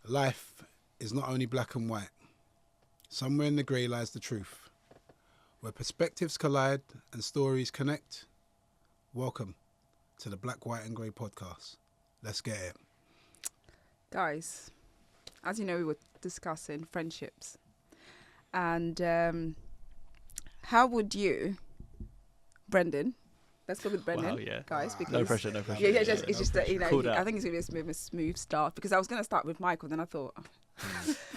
Life is not only black and white. Somewhere in the grey lies the truth. Where perspectives collide and stories connect. Welcome to the Black, White and Grey podcast. Let's get it. Guys, as you know, we were discussing friendships. And how would you, Brendan, let's go with Brendan, Wow, yeah. guys. Because No pressure. Yeah, it's just that, you know, Cool I down. think it's going to be a smooth start because I was going to start with Michael, then I thought,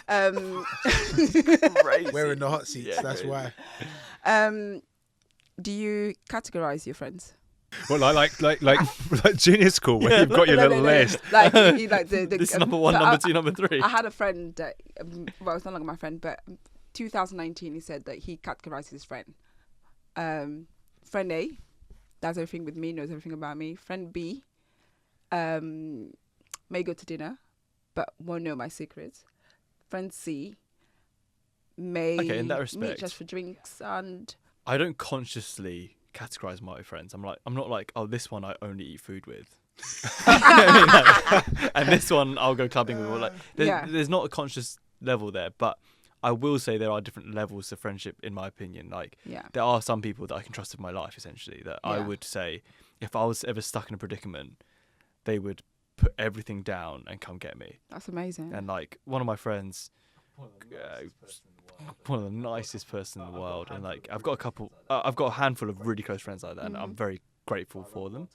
Crazy. We're in the hot seats, Yeah, that's crazy. why. do you categorize your friends? Well, like junior school where you've got your little list. Like, the This is number one, so number two, number three. I had a friend that, well, it's no longer my friend, but 2019 he said that he categorized his friend. Friend A does everything with me, knows everything about me. Friend B may go to dinner, but won't know my secrets. Friend C may Okay, in that meet respect, just for drinks and I don't consciously categorize my friends. I'm not like, oh, this one I only eat food with. And this one I'll go clubbing with. Or like, there's not a conscious level there, but I will say there are different levels to friendship, in my opinion. Like, there are some people that I can trust with my life, essentially, that I would say, if I was ever stuck in a predicament, they would put everything down and come get me. that's amazing. And like, one of my friends, one of the nicest person in the world, and like, I've got a handful of really close friends like that, and I'm very grateful for them.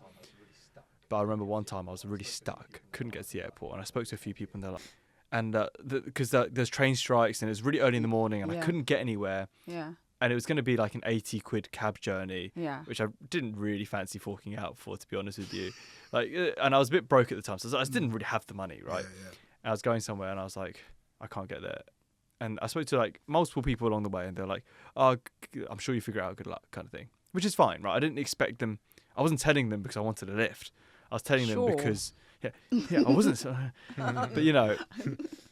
But I remember one time I was really stuck, couldn't get to the airport, and I spoke to a few people, and they're like, and because there's train strikes and it was really early in the morning and I couldn't get anywhere, and it was going to be like an 80 quid cab journey, which I didn't really fancy forking out for, to be honest with you. Like, and I was a bit broke at the time, so I just didn't really have the money, right? And I was going somewhere and I was like, I can't get there. And I spoke to like multiple people along the way, and they're like, oh, I'm sure you figure it out, good luck, kind of thing, which is fine, right? I didn't expect them. I wasn't telling them because I wanted a lift. I was telling them because I wasn't. But you know,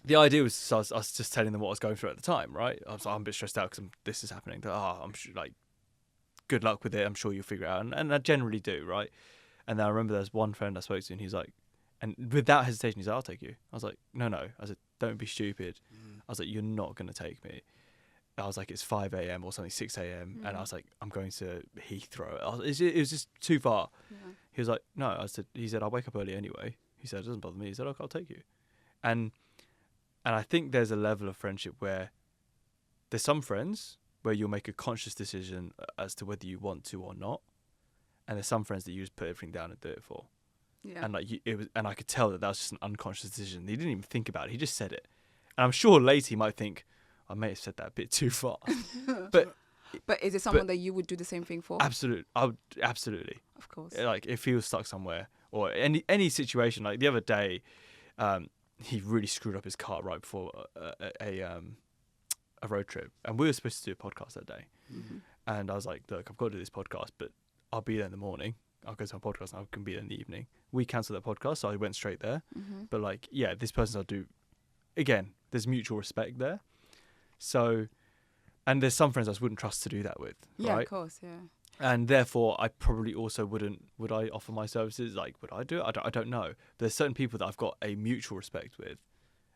the idea was, so I was just telling them what I was going through at the time, right? I was like, I'm a bit stressed out because this is happening. I'm sure, like, good luck with it. I'm sure you'll figure it out, and I generally do, right? And then I remember there's one friend I spoke to, and he's like, and without hesitation, he's like, I'll take you. I was like, no. I said, don't be stupid. I was like, you're not going to take me. I was like, it's 5 a.m. or something, 6 a.m. And I was like, I'm going to Heathrow. It was just too far. He was like, no. He said, I'll wake up early anyway. He said, it doesn't bother me. He said, okay, I'll take you. And I think there's a level of friendship where there's some friends where you'll make a conscious decision as to whether you want to or not. And there's some friends that you just put everything down and do it for. And like, and I could tell that was just an unconscious decision. He didn't even think about it. He just said it. And I'm sure later he might think, I may have said that a bit too far. But is it someone that you would do the same thing for? Absolutely. Absolutely. Of course. Like, if he was stuck somewhere or any situation, like the other day, he really screwed up his car right before a road trip, and we were supposed to do a podcast that day. And I was like, look, I've got to do this podcast, but I'll be there in the morning. I'll go to my podcast and I can be there in the evening. We cancelled that podcast, so I went straight there. But like, this person I'll do. Again, there's mutual respect there. So, and there's some friends I just wouldn't trust to do that with. Yeah, right? of course, yeah. And therefore, I probably also wouldn't. Would I offer my services? Like, would I do it? I don't know. There's certain people that I've got a mutual respect with,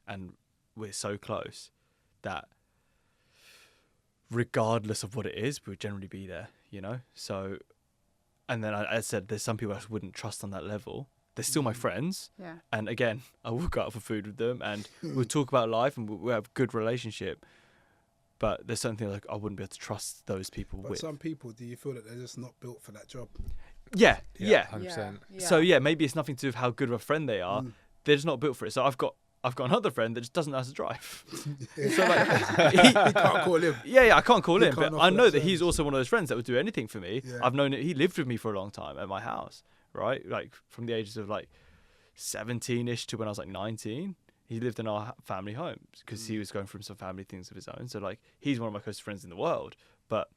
and we're so close that regardless of what it is, we would generally be there, you know? So, and then I said, there's some people I just wouldn't trust on that level. They're still my friends. Yeah. And again, I will go out for food with them and we'll talk about life and we'll have a good relationship. But there's something like I wouldn't be able to trust those people with. But some people, do you feel that they're just not built for that job? Yeah. 100%. So maybe it's nothing to do with how good of a friend they are. They're just not built for it. So I've got another friend that just doesn't know how to drive. So like, you can't call him. Yeah, I can't call him, can't but offer I know that that he's service. also one of those friends that would do anything for me. Yeah. I've known it. He lived with me for a long time at my house, right? Like from the ages of like 17-ish to when I was like 19. He lived in our family home because he was going through some family things of his own. So like, he's one of my closest friends in the world, but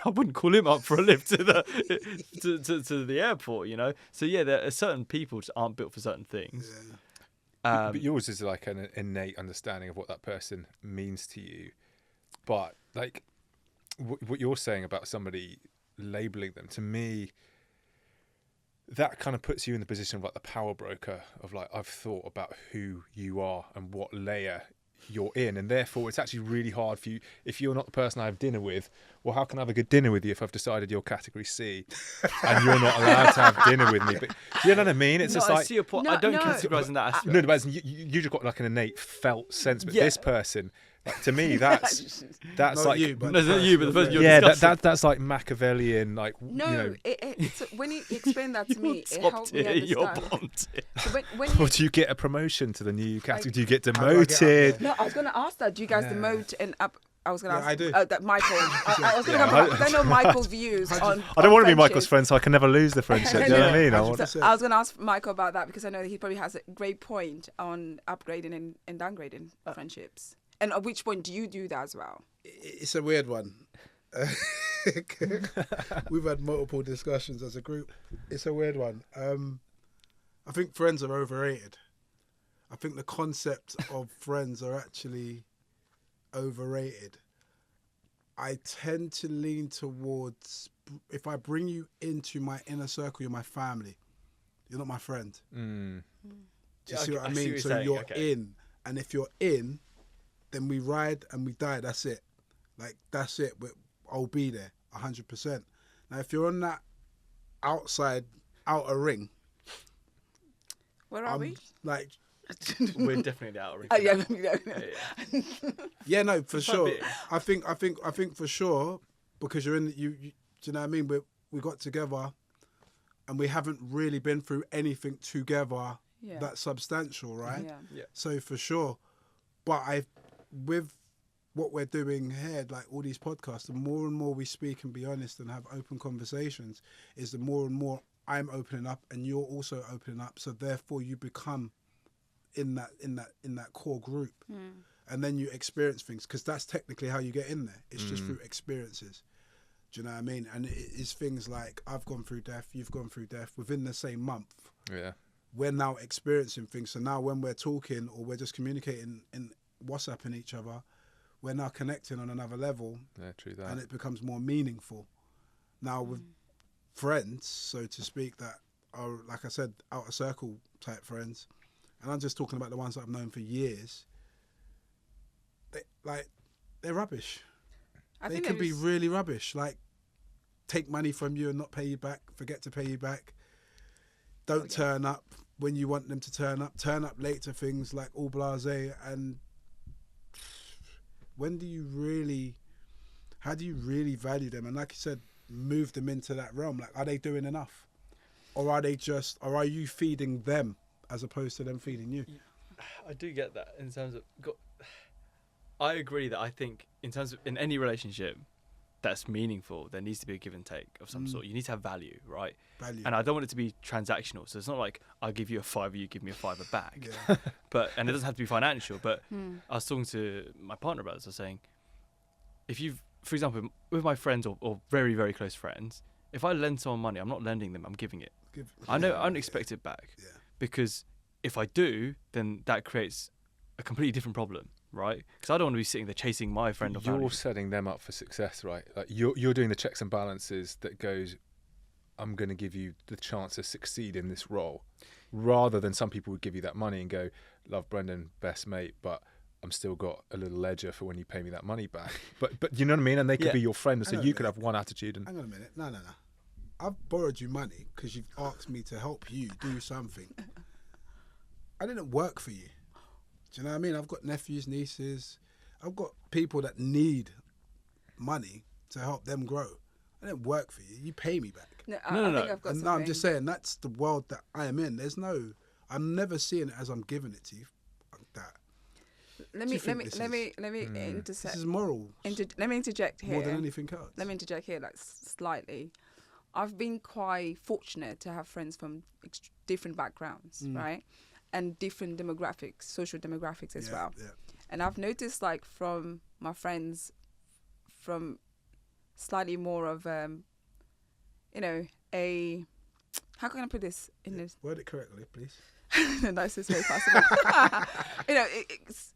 I wouldn't call him up for a lift to the to the airport, you know. So yeah, there are certain people just aren't built for certain things. But yours is like an innate understanding of what that person means to you. But like what you're saying about somebody labeling them, to me, that kind of puts you in the position of like the power broker of like, I've thought about who you are and what layer you're in, and therefore it's actually really hard for you if you're not the person I have dinner with. Well, how can I have a good dinner with you if I've decided you're category C and you're not allowed to have dinner with me? But do you know what I mean? It's just I like, see your point. No, I don't no. categorize in that aspect. no, but as in you just got like an innate felt sense. But this person, like, to me, that's Not like you, but No, it's not you, but the person you're yeah, discussing. that's like Machiavellian, like No, you know. it's when you explain that to me, it Top helped me tier, you're understand. bottom tier. So when Or you, do you get a promotion to the new category? Do you get How do I get up demoted? no, I was gonna ask that. Do you guys Yeah. demote and up? I was gonna Yeah, ask. I do. That Michael. I was gonna Yeah, come back. I don't know Michael's views on. I don't want to be on Michael's friendship. friend, so I can never lose the friendship. Do you know what I mean? I want, 100%. I was going to ask Michael about that because I know that he probably has a great point on upgrading and downgrading friendships. And at which point do you do that as well? It's a weird one. We've had multiple discussions as a group. It's a weird one. I think friends are overrated. I think the concept of friends are actually overrated. I tend to lean towards, if I bring you into my inner circle, you're my family. You're not my friend. mm, Do you Yeah, see what I I see mean? what you're So saying, you're okay. in. And if you're in, then we ride and we die. That's it. Like, that's it. But I'll be there 100%. Now, if you're on that outer ring, Where are we? like, We're definitely out of Oh, yeah, yeah, no, for It's sure. big. I think for sure, because you're in, you do you know what I mean? We got together and we haven't really been through anything together Yeah. that's substantial, right? Yeah. So for sure, but with what we're doing here, like all these podcasts, the more and more we speak and be honest and have open conversations, is the more and more I'm opening up and you're also opening up. So therefore, you become in that core group, and then you experience things, because that's technically how you get in there. It's just through experiences. Do you know what I mean? And it is things like, I've gone through death, you've gone through death within the same month. yeah. We're now experiencing things. So now when we're talking or we're just communicating in WhatsApping each other, we're now connecting on another level, Yeah, true that. and it becomes more meaningful. Now with friends, so to speak, that are, like I said, outer circle type friends, and I'm just talking about the ones that I've known for years, they're rubbish. They can be really rubbish. Like, take money from you and not pay you back, forget to pay you back, don't turn up when you want them to turn up late to things, like all blasé. And how do you really value them? And like you said, move them into that realm. Like, are they doing enough? Or are you feeding them as opposed to them feeding you? I do get that in terms of. I agree that I think in terms of in any relationship that's meaningful, there needs to be a give and take of some sort. You need to have value, right? Value. And I don't want it to be transactional. So it's not like I'll give you a $5, you give me a $5 back. Yeah. And it doesn't have to be financial. But I was talking to my partner about this. I was saying, if you've, for example, with my friends or very, very close friends, if I lend someone money, I'm not lending them, I'm giving it. I don't expect it back. Yeah. Because if I do, then that creates a completely different problem, right? Because I don't want to be sitting there chasing my friend or family. You're setting them up for success, right? Like you're doing the checks and balances that goes, I'm going to give you the chance to succeed in this role, rather than some people would give you that money and go, love Brendan, best mate, but I'm still got a little ledger for when you pay me that money back. But you know what I mean? And they could be your friend, so you could have one attitude. And Hang on a minute. No. I've borrowed you money because you've asked me to help you do something. I didn't work for you. Do you know what I mean? I've got nephews, nieces. I've got people that need money to help them grow. I didn't work for you. You pay me back. No. No. I think I've got And something. no, I'm just saying, that's the world that I am in. I'm never seeing it as I'm giving it to you. Like that. Let do me you think let me This intersect. is moral. Let me interject here. More than anything else. Let me interject here, like slightly. I've been quite fortunate to have friends from different backgrounds, right, and different demographics, social demographics as well. Yeah. And I've noticed, like, from my friends, from slightly more of a how can I put this in this Word it correctly, please. the nicest way possible. It's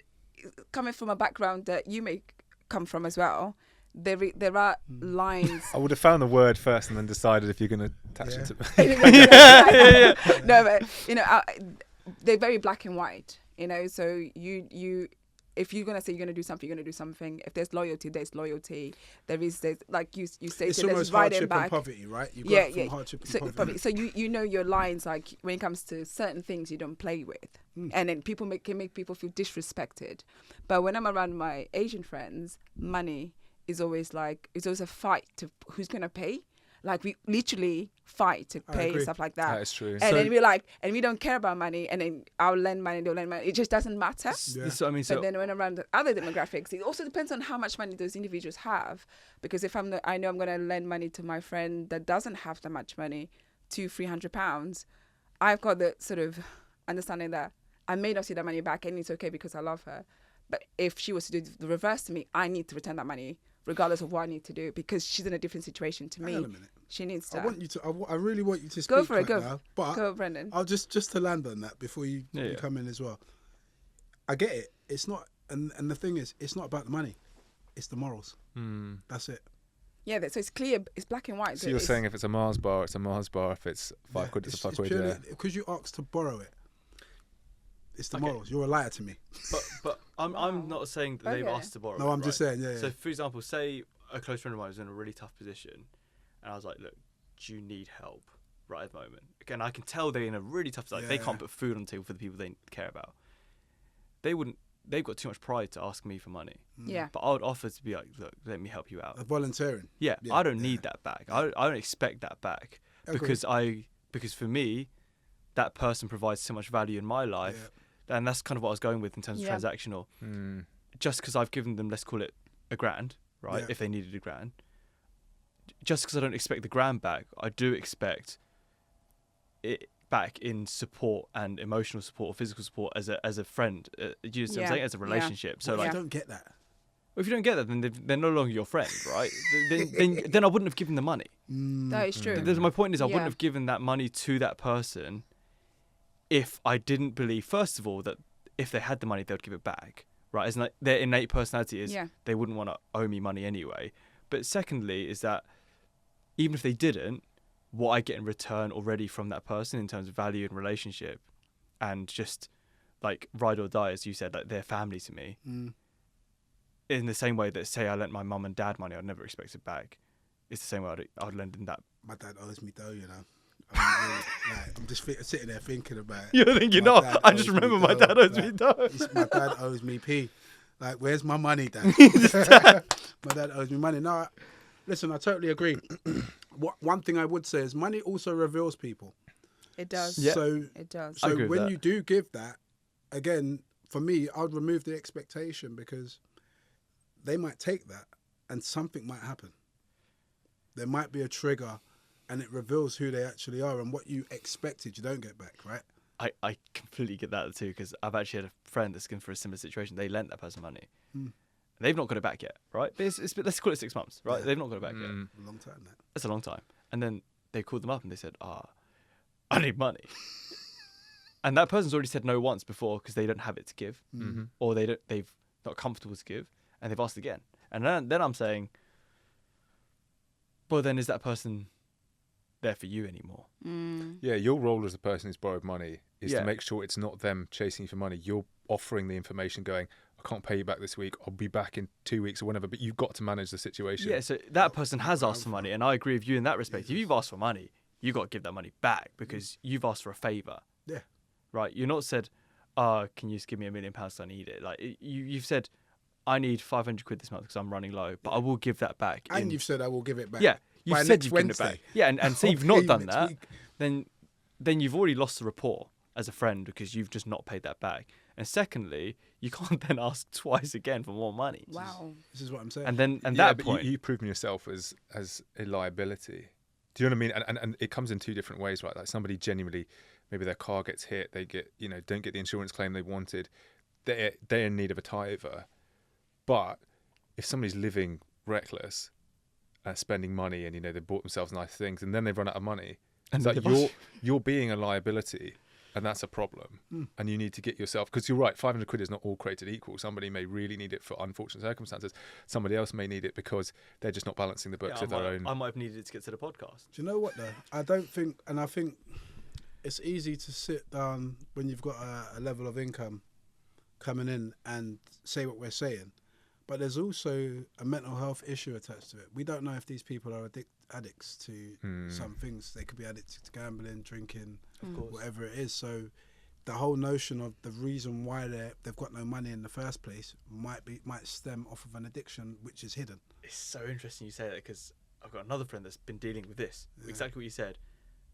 coming from a background that you may come from as well. There are lines. I would have found the word first and then decided if you're going to catch Yeah. into. No, but they're very black and white. So you if you're gonna say you're gonna do something, you're gonna do something. If there's loyalty, there's loyalty. There's like you say, It's so there's almost right and hardship and back. poverty, right? You Yeah, go from yeah. hardship and So poverty. so you know your lines, like when it comes to certain things you don't play with, and then people can make people feel disrespected. But when I'm around my Asian friends, money is always a fight to who's gonna pay. Like we literally fight to I pay and agree. stuff like that. That is true. And then we're like, and we don't care about money, and then I'll lend money, they'll lend money. It just doesn't matter. Yeah. This is what I mean. So But then when around the other demographics, it also depends on how much money those individuals have. Because if I know I'm going to lend money to my friend that doesn't have that much money, £200-300, I've got the sort of understanding that I may not see that money back, and it's okay because I love her. But if she was to do the reverse to me, I need to return that money, regardless of what I need to do, because she's in a different situation to me. Hang on a minute. She needs to. I want you to. I really want you to speak Go for it, right go. now. But Go, Brendan. I'll just to land on that before you Yeah. come in as well. I get it. It's not, and the thing is, it's not about the money. It's the morals. That's it. Yeah, so it's clear. It's black and white. So you're saying if it's a Mars bar, it's a Mars bar. If it's £5, it's a £5. Yeah. Because you asked to borrow it. It's the Okay. morals. You're a liar to me. but I'm not saying that they've Okay. asked to borrow. No, it, I'm just right? saying. Yeah. So, for example, say a close friend of mine was in a really tough position, and I was like, "Look, do you need help right at the moment?" Again, I can tell they're in a really tough. Like, they Yeah. can't put food on the table for the people they care about. They wouldn't. They've got too much pride to ask me for money. Yeah. But I would offer to be like, "Look, let me help you out." Volunteering. Yeah, Yeah, I don't yeah. need that back. I don't expect that back Agreed. because for me, that person provides so much value in my life, and that's kind of what I was going with in terms of Yeah. transactional. Just because I've given them, let's call it £1,000, right? Yeah. If they needed £1,000, just because I don't expect the grand back, I do expect it back in support and emotional support or physical support as a friend. Do you see what I'm Yeah. saying? As a Yeah. relationship. So What if like, I don't get that? well, if you don't get that, then they're no longer your friend, right? then I wouldn't have given the money. That is true. My point is, I Yeah. wouldn't have given that money to that person if I didn't believe, first of all, that if they had the money, they would give it back, right? As like their innate personality is, Yeah. they wouldn't want to owe me money anyway. But secondly, is that even if they didn't, what I get in return already from that person in terms of value and relationship, and just like ride or die, as you said, like they're family to me. In the same way that, say, I lent my mum and dad money, I'd never expect it back. It's the same way I'd lend them that. My dad owes me dough, you know. I mean, really, like, I'm just sitting there thinking about it. You're thinking, My no, dad I just owes me remember my dough, dad owes like, me dough. My dad owes me P. Like, where's my money, Dad? My dad owes me money. No, listen, I totally agree. One thing I would say is money also reveals people. It does. Yeah. So, It does. I so agree with when that. you do give that, again, for me, I would remove the expectation because they might take that and something might happen. There might be a trigger and it reveals who they actually are, and what you expected you don't get back, right? I completely get that too, because I've actually had a friend that's going for a similar situation. They lent that person money. They've not got it back yet, right? But let's call it 6 months, right? Yeah. They've not got it back yet. A long time that. That's a long time. And then they called them up and they said, I need money. And that person's already said no once before because they don't have it to give, or they've not comfortable to give, and they've asked again. And then I'm saying, well, then is that person there for you anymore? Yeah, your role as the person who's borrowed money is Yeah. to make sure it's not them chasing you for money. You're offering the information, going, I can't pay you back this week. I'll be back in 2 weeks or whenever. But you've got to manage the situation. Yeah, so that person has asked for money, and I agree with you in that respect. If you've asked for money, you got to give that money back because you've asked for a favour. Yeah. Right? You're not said, can you just give me £1 million because I need it? Like you've said, I need 500 quid this month because I'm running low, but I will give that back. And you've said I will give it back. Yeah, you've by said next you've given it Wednesday. back. Yeah, and say I'll you've pay not you done next that, week. then you've already lost the rapport as a friend because you've just not paid that back. And secondly, you can't then ask twice again for more money. Wow. This is what I'm saying. And then Yeah, that but point, you've proven yourself as a liability. Do you know what I mean? And it comes in two different ways, right? Like somebody genuinely, maybe their car gets hit, they get, don't get the insurance claim they wanted. They're in need of a tither. But if somebody's living reckless, spending money, and they bought themselves nice things, and then they've run out of money, And it's like they've asked- you're being a liability and that's a problem. And you need to get yourself, because you're right, 500 quid is not all created equal. Somebody may really need it for unfortunate circumstances. Somebody else may need it because they're just not balancing the books of their own. I might have needed it to get to the podcast. Do you know what though? I don't think, and I think it's easy to sit down when you've got a level of income coming in and say what we're saying, but there's also a mental health issue attached to it. We don't know if these people are addicts to some things. They could be addicted to gambling, drinking, Of course. whatever it is. So the whole notion of the reason why they've got no money in the first place might stem off of an addiction which is hidden. It's so interesting you say that, because I've got another friend that's been dealing with this. Exactly what you said.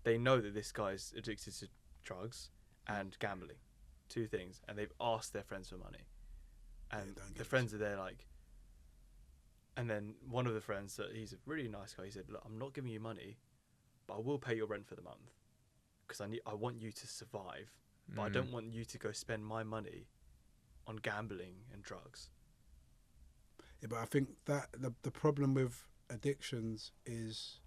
They know that this guy's addicted to drugs and gambling, 2 things, and they've asked their friends for money, and the friends are there like. And then one of the friends, that he's a really nice guy, he said, "Look, I'm not giving you money, but I will pay your rent for the month, because I want you to survive, but I don't want you to go spend my money on gambling and drugs." Yeah, but I think that the problem with addictions is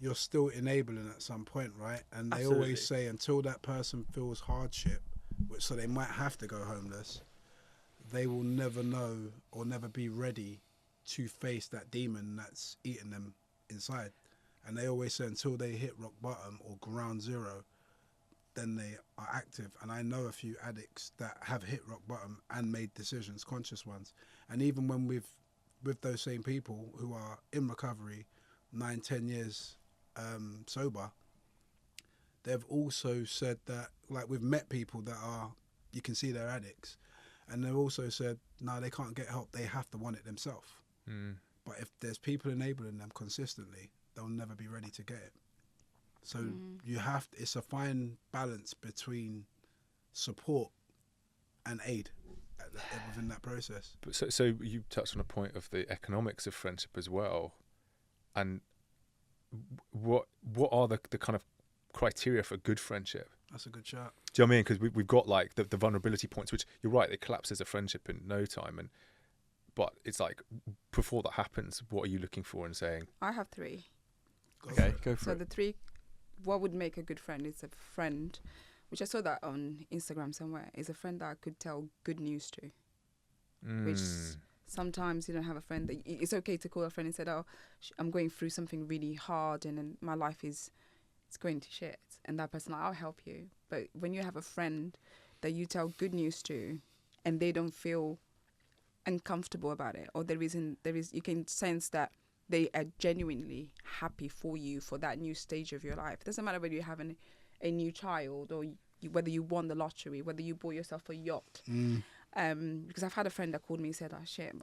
you're still enabling at some point, right? And they Absolutely. always say until that person feels hardship, so they might have to go homeless, they will never know or never be ready to face that demon that's eating them inside. And they always say until they hit rock bottom or ground zero, then they are active. And I know a few addicts that have hit rock bottom and made decisions, conscious ones. And even when with those same people who are in recovery, 9-10 years sober, they've also said that, like, we've met people that are, you can see they're addicts, and they've also said no, they can't get help, they have to want it themselves. But if there's people enabling them consistently, they'll never be ready to get it. So you have to, it's a fine balance between support and aid within that process. But so you touched on a point of the economics of friendship as well, and what are the kind of criteria for good friendship? That's a good shout. Do you know what I mean? Because we've got like the vulnerability points, which you're right, it collapses a friendship in no time. But it's like, before that happens, what are you looking for and saying? I have 3. Okay, go for So it. the 3, what would make a good friend is a friend, which I saw that on Instagram somewhere, is a friend that I could tell good news to. Which sometimes you don't have a friend that it's okay to call a friend and say, "Oh, I'm going through something really hard and my life it's going to shit," and that person, I'll help you. But when you have a friend that you tell good news to, and they don't feel uncomfortable about it, or there is you can sense that they are genuinely happy for you for that new stage of your life. It doesn't matter whether you have a new child or whether you won the lottery, whether you bought yourself a yacht. Because I've had a friend that called me and said, "Oh shit,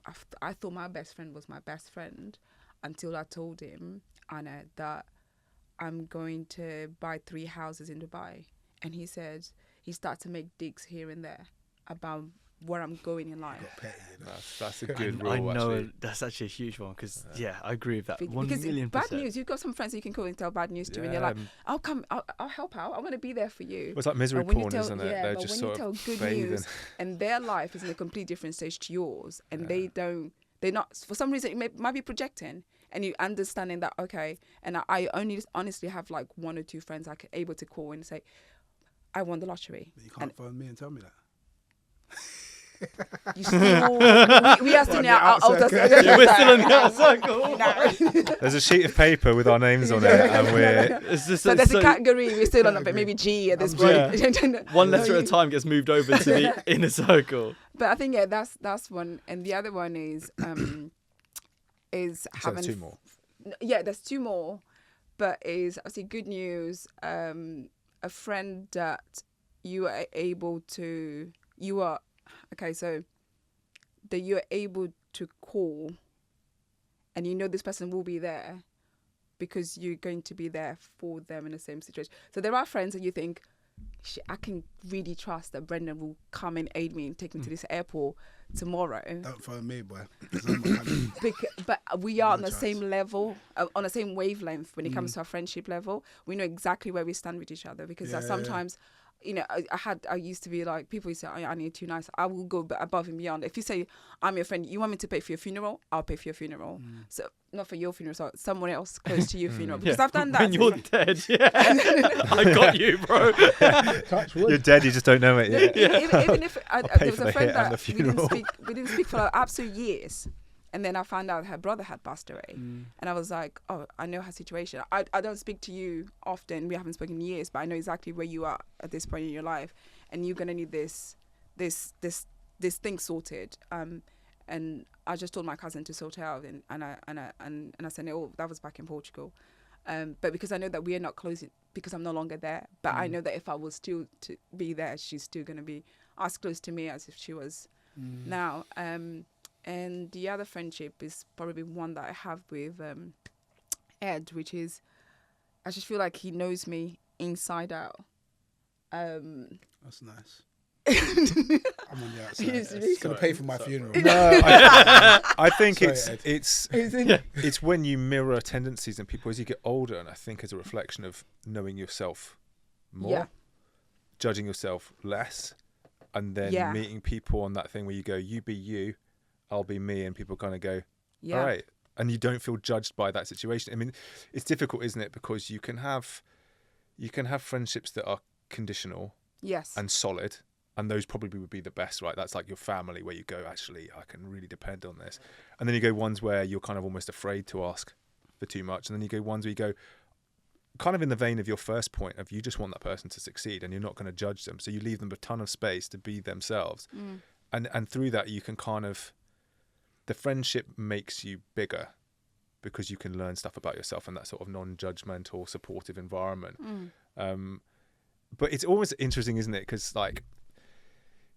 I thought my best friend was my best friend until I told him, Anna, that I'm going to buy 3 houses in Dubai." And he said he started to make digs here and there about where I'm going in life. Got petty, you know? That's a good rule. I know actually. that's actually a huge one, because I agree with that. Because 1,000,000%. bad news, you've got some friends that you can call and tell bad news to, and you're like, "I'll come, I'll help out. I want to be there for you." Well, it's like misery But when you porn, tell, isn't it? yeah, They're but just when sort you tell of good bathing. news and their life is in a complete different stage to yours, and they're not, for some reason, it might be projecting, and you understanding that, okay, and I only honestly have like 1 or 2 friends I can able to call and say, "I won the lottery." But you can't phone me and tell me that. You still, we are still now. We're still in the outer circle. There's a sheet of paper with our names on it, and we're It's just So there's a category. We're still on, but maybe G at this point. one letter at a time gets moved over to the inner circle. But I think that's one, and the other one is so having there's 2 more. Yeah, there's 2 more, but is obviously good news. A friend that you are able to so that you're able to call, and you know this person will be there because you're going to be there for them in the same situation. So there are friends that you think, I can really trust that Brendan will come and aid me and take me to this airport tomorrow. Don't phone me, boy. 'Cause I'm not coming. But we are on No the chance. same level, on the same wavelength when it comes to our friendship level. We know exactly where we stand with each other, because Yeah, sometimes you know, I used to be like, people used to say, I need too nice. I will go above and beyond. If you say, I'm your friend, you want me to pay for your funeral, I'll pay for your funeral. So not for your funeral, so someone else close to your funeral. Because I've done that. When you're dead, yeah. I got you, bro. You're dead, you just don't know it yet. Even if pay there was for a the friend hit and that the we didn't speak for like absolute years. And then I found out her brother had passed away. And I was like, oh, I know her situation. I don't speak to you often. We haven't spoken in years, but I know exactly where you are at this point in your life. And you're going to need this thing sorted. And I just told my cousin to sort it out. And I said, oh, that was back in Portugal. But because I know that we are not close, because I'm no longer there. But I know that if I was still to be there, she's still going to be as close to me as if she was now. And the other friendship is probably one that I have with Ed, which is, I just feel like he knows me inside out. That's nice. I'm on the outside. It's going to pay for my funeral. No, I think Sorry, it's when you mirror tendencies in people as you get older, and I think as a reflection of knowing yourself more, judging yourself less, and then meeting people on that thing where you go, you be you, I'll be me, and people kind of go, all right, and you don't feel judged by that situation. I mean, it's difficult, isn't it? Because you can have friendships that are conditional, and solid, and those probably would be the best, right? That's like your family, where you go, actually, I can really depend on this. And then you go ones where you're kind of almost afraid to ask for too much, and then you go ones where you go, kind of in the vein of your first point of you just want that person to succeed, and you're not going to judge them, so you leave them a ton of space to be themselves, and through that you can kind of, the friendship makes you bigger because you can learn stuff about yourself in that sort of non-judgmental, supportive environment. But it's always interesting, isn't it? Because like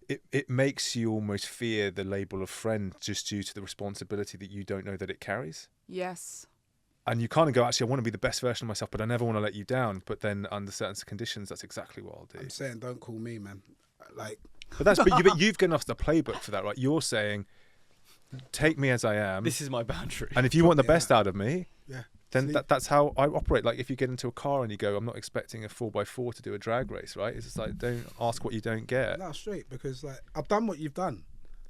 it makes you almost fear the label of friend just due to the responsibility that you don't know that it carries. Yes. And you kind of go, actually, I want to be the best version of myself, but I never want to let you down. But then under certain conditions, that's exactly what I'll do. I'm saying, don't call me, man. Like, but you've given us the playbook for that, right? You're saying, take me as I am. This is my boundary. And if you want the best out of me, then See? that's how I operate. Like if you get into a car and you go, I'm not expecting a 4x4 to do a drag race, right? It's just like, don't ask what you don't get. No, straight, because like I've done what you've done.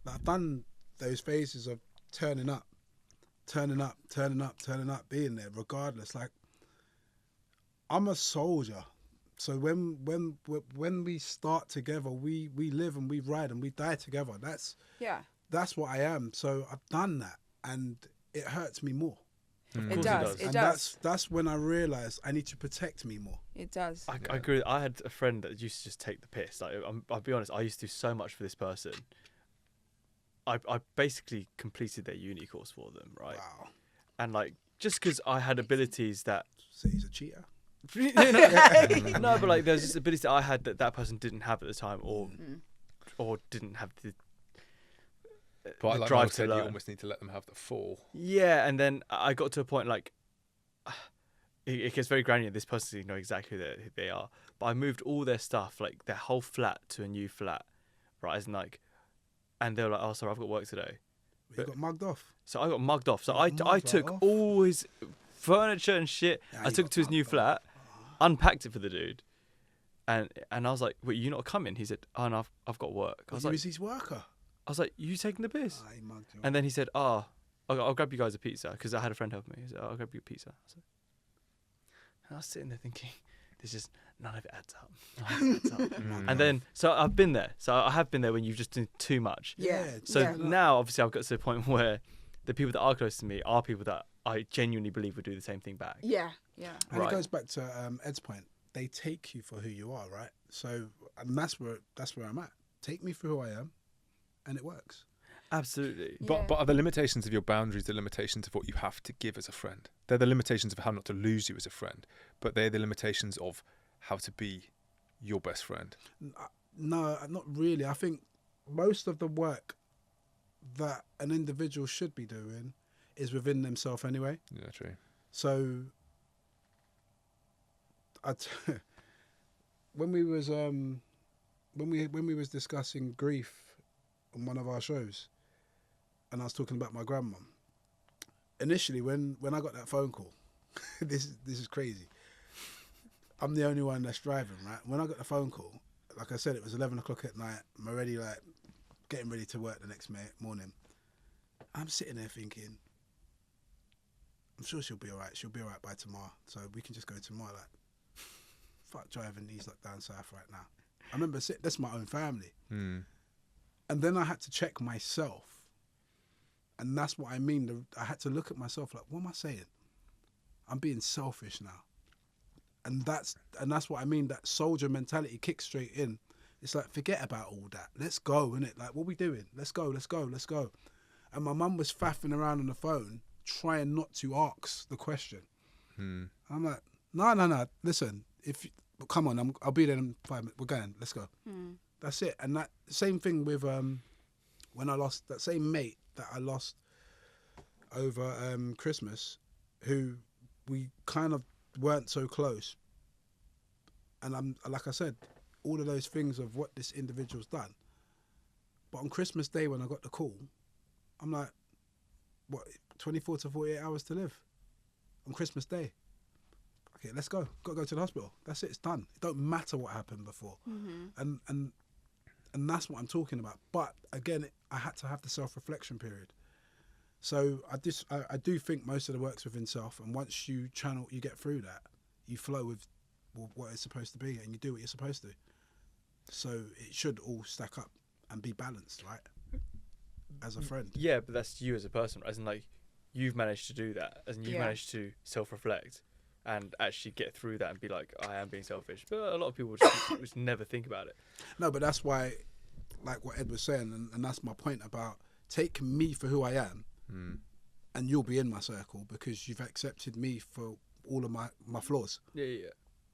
Like, I've done those phases of turning up, being there regardless. Like I'm a soldier. So when we start together, we live and we ride and we die together. That's what I am. So I've done that, and it hurts me more. It does. And that's when I realised I need to protect me more. It does. I agree. I had a friend that used to just take the piss. Like, I'll be honest, I used to do so much for this person. I basically completed their uni course for them, right? Wow. And like, just because I had abilities that... So he's a cheater? No, but like, there's just abilities that I had that person didn't have at the time, or didn't have the But like drive I said, to you learn. almost need to let them have the fall. Yeah, and then I got to a point like it gets very granular. This person didn't know exactly who they are, but I moved all their stuff, like their whole flat, to a new flat, right? As in like, and they were like, "Oh, sorry, I've got work today." You got mugged off. So I got mugged off. So I took all his furniture and shit. Yeah, I took it to his new flat, unpacked it for the dude, and I was like, "Wait, you not coming?" He said, "Oh no, I've got work." I was like, "Was his worker?" I was like, "You taking the piss?" He mugged you. And then he said, "Oh, I'll grab you guys a pizza," because I had a friend help me. He said, "I'll grab you a pizza." And I was sitting there thinking, "This just none of it adds up." None of it adds up. And then, so I've been there. So I have been there when you've just done too much. So now, obviously, I've got to the point where the people that are close to me are people that I genuinely believe would do the same thing back. And it goes back to Ed's point. They take you for who you are, right? So, and that's where I'm at. Take me for who I am, and it works. Absolutely. But are the limitations of your boundaries the limitations of what you have to give as a friend? They're the limitations of how not to lose you as a friend, but they're the limitations of how to be your best friend. No, not really. I think most of the work that an individual should be doing is within themselves anyway. Yeah, true. So, when we was discussing grief on one of our shows, and I was talking about my grandma. Initially, when I got that phone call, this is crazy. I'm the only one that's driving, right? When I got the phone call, like I said, it was 11 o'clock at night. I'm already like getting ready to work the next morning. I'm sitting there thinking, I'm sure she'll be all right. She'll be all right by tomorrow. So we can just go tomorrow. Like, fuck driving these like down south right now. I remember that's my own family. Mm. And then I had to check myself. And that's what I mean. I had to look at myself like, what am I saying? I'm being selfish now. And that's what I mean. That soldier mentality kicks straight in. It's like, forget about all that. Let's go, innit? Like, what we doing? Let's go. And my mum was faffing around on the phone, trying not to ask the question. I'm like, no. Listen, come on, I'll be there in 5 minutes. We're going. Let's go. That's it. And that same thing with when I lost that same mate that I lost over Christmas, who we kind of weren't so close. And I'm like I said, all of those things of what this individual's done. But on Christmas Day when I got the call, I'm like, what, 24 to 48 hours to live on Christmas Day. Okay, let's go. Got to go to the hospital. That's it. It's done. It don't matter what happened before. And that's what I'm talking about. But again, I had to have the self-reflection period. So I do think most of the work's within self. And once you get through that, you flow with what it's supposed to be, and you do what you're supposed to. So it should all stack up and be balanced, right? As a friend. Yeah, but that's you as a person, right? As in, like, you've managed to do that, as in you've managed to self-reflect and actually get through that and be like, I am being selfish. But a lot of people just never think about it. No, but that's why, like what Ed was saying, and that's my point about take me for who I am, and you'll be in my circle because you've accepted me for all of my flaws. Yeah.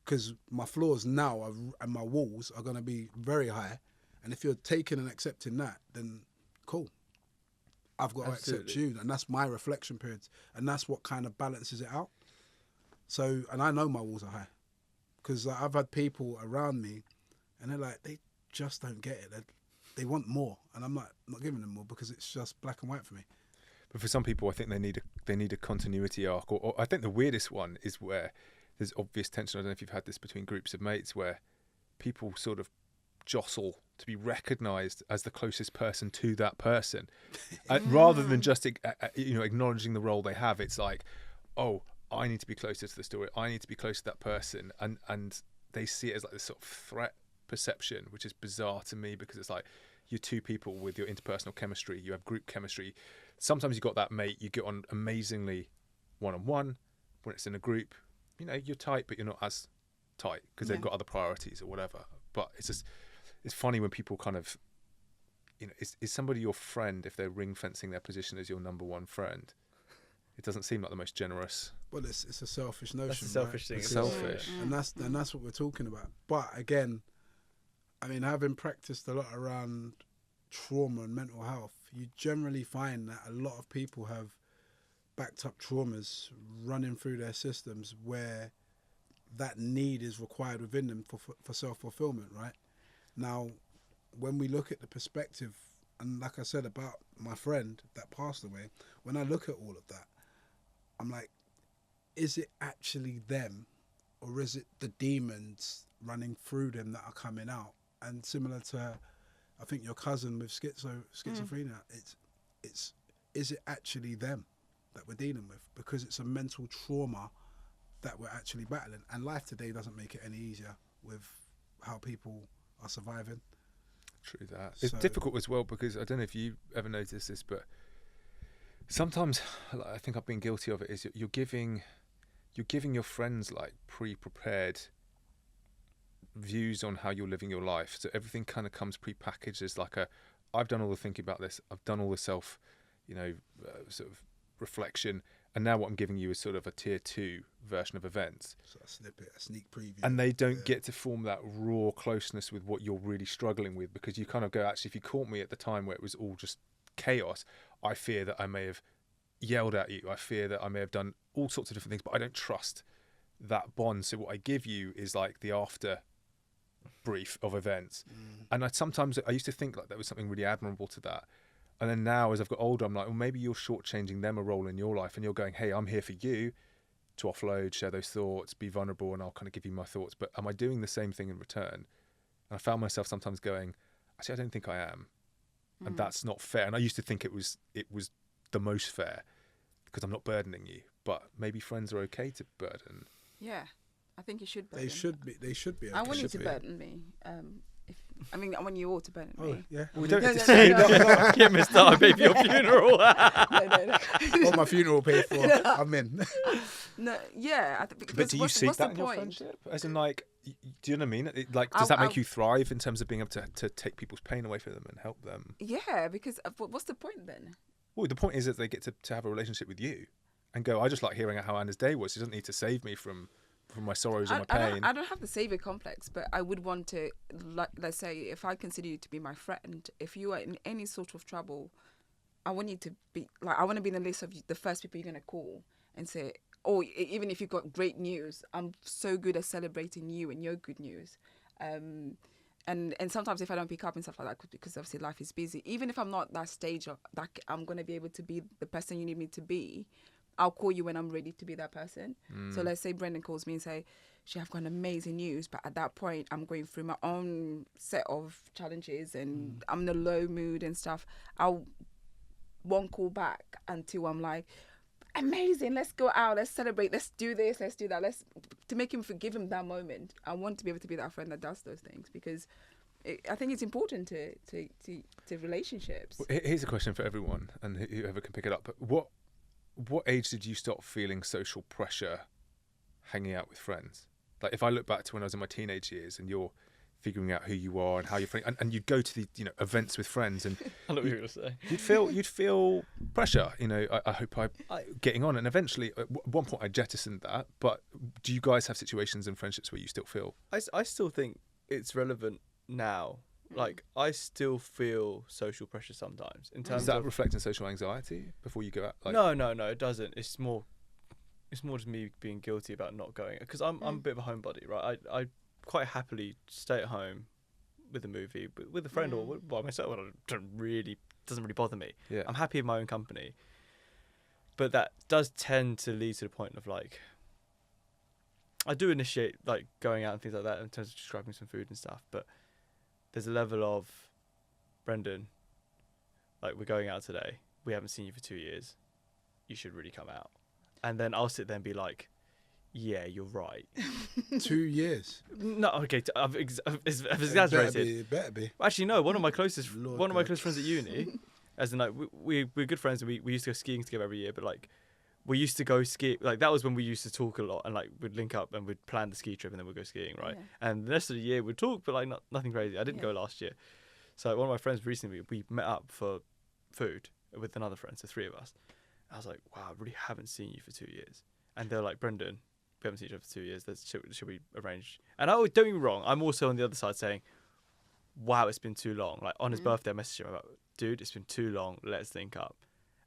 Because my flaws now and my walls are going to be very high. And if you're taking and accepting that, then cool. I've got to accept you. And that's my reflection periods. And that's what kind of balances it out. So, and I know my walls are high. Because I've had people around me and they're like, they just don't get it. They want more. And I'm like, I'm not giving them more because it's just black and white for me. But for some people, I think they need a continuity arc. Or I think the weirdest one is where there's obvious tension. I don't know if you've had this between groups of mates where people sort of jostle to be recognised as the closest person to that person, rather than just acknowledging the role they have. It's like, oh, I need to be closer to the story. I need to be close to that person, and they see it as like this sort of threat perception, which is bizarre to me because it's like you're two people with your interpersonal chemistry. You have group chemistry. Sometimes you got that mate. You get on amazingly one-on-one. When it's in a group, you know, you're tight, but you're not as tight because they've got other priorities or whatever. But it's funny when people kind of, you know, is somebody your friend if they're ring fencing their position as your number one friend? It doesn't seem like the most generous. Well, it's a selfish notion. That's a selfish thing. It's selfish. And that's what we're talking about. But again, I mean, having practiced a lot around trauma and mental health, you generally find that a lot of people have backed up traumas running through their systems where that need is required within them for self-fulfillment, right? Now, when we look at the perspective, and like I said about my friend that passed away, when I look at all of that, I'm like, is it actually them or is it the demons running through them that are coming out? And similar to, I think your cousin with schizophrenia, it's is it actually them that we're dealing with, because it's a mental trauma that we're actually battling, and life today doesn't make it any easier with how people are surviving. True that. It's difficult as well because I don't know if you ever noticed this, but sometimes I think I've been guilty of it. Is you're giving your friends like pre-prepared views on how you're living your life, so everything kind of comes pre-packaged as like I've done all the thinking about this, I've done all the self, sort of reflection, and now what I'm giving you is sort of a tier 2 version of events. So a snippet, a sneak preview. And they don't get to form that raw closeness with what you're really struggling with, because you kind of go, actually, if you caught me at the time where it was all just chaos, I fear that I may have yelled at you. I fear that I may have done all sorts of different things, but I don't trust that bond. So what I give you is like the after brief of events. And I used to think like there was something really admirable to that. And then now, as I've got older, I'm like, well, maybe you're shortchanging them a role in your life, and you're going, hey, I'm here for you to offload, share those thoughts, be vulnerable, and I'll kind of give you my thoughts. But am I doing the same thing in return? And I found myself sometimes going, actually, I don't think I am. And that's not fair. And I used to think it was the most fair because I'm not burdening you. But maybe friends are okay to burden. Yeah, I think you should burden. They should be. I want you okay. to burden me. I want you all to burden Oh me. yeah. We don't No, get to no, say no, no. Get me started, baby, your funeral. No. All my funeral paid for. I'm in. No, yeah. But do you seek that in your friendship? As in, like, do you know what I mean? Does that make you thrive in terms of being able to take people's pain away from them and help them? Yeah, because what's the point then? Well, the point is that they get to have a relationship with you and go, I just like hearing how Anna's day was. She doesn't need to save me from my sorrows or my pain. I don't have the savior complex, but I would want to, like, let's say, if I consider you to be my friend, if you are in any sort of trouble, I want you to be, like, I want to be in the list of the first people you're going to call and say, or even if you've got great news, I'm so good at celebrating you and your good news. And sometimes if I don't pick up and stuff like that, because obviously life is busy, even if I'm not that stage of that, I'm going to be able to be the person you need me to be. I'll call you when I'm ready to be that person. So let's say Brendan calls me and say, "She, I've got an amazing news," but at that point I'm going through my own set of challenges and I'm in a low mood and stuff. I won't call back until I'm like, "Amazing, let's go out, let's celebrate, let's do this, let's do that." To make him forgive him that moment. I want to be able to be that friend that does those things because I think it's important to relationships. Well, here's a question for everyone and whoever can pick it up. What age did you start feeling social pressure hanging out with friends? Like, if I look back to when I was in my teenage years and you're figuring out who you are and how you're feeling, and you'd go to the events with friends and I know what you were going to say. you'd feel pressure. I hope I'm getting on, and eventually at one point I jettisoned that. But do you guys have situations in friendships where you still feel? I still think it's relevant now. Like, I still feel social pressure sometimes in terms Does that of reflect in social anxiety before you go out? Like, No, it doesn't. It's more just me being guilty about not going, because I'm a bit of a homebody, right? I quite happily stay at home with a movie, but with a friend or by myself. It doesn't really bother me. Yeah. I'm happy in my own company, but that does tend to lead to the point of, like, I do initiate, like, going out and things like that in terms of just grabbing some food and stuff, but there's a level of, Brendan, like, we're going out today. We haven't seen you for 2 years. You should really come out. And then I'll sit there and be like, yeah, you're right. 2 years. No, okay, I've exaggerated. It better be. Actually, no. One of my close friends at uni, as in, like, we're good friends, and we used to go skiing together every year. But, like, we used to go ski. Like, that was when we used to talk a lot, and, like, we'd link up and we'd plan the ski trip, and then we'd go skiing, right? Yeah. And the rest of the year we'd talk, but, like, nothing crazy. I didn't go last year. So one of my friends recently, we met up for food with another friend, so 3 of us. I was like, wow, I really haven't seen you for 2 years. And they're like, Brendan, we haven't seen each other for 2 years. Should we arrange? And don't get me wrong, I'm also on the other side saying, wow, it's been too long. Like, on his birthday, I messaged him about, dude, it's been too long. Let's link up.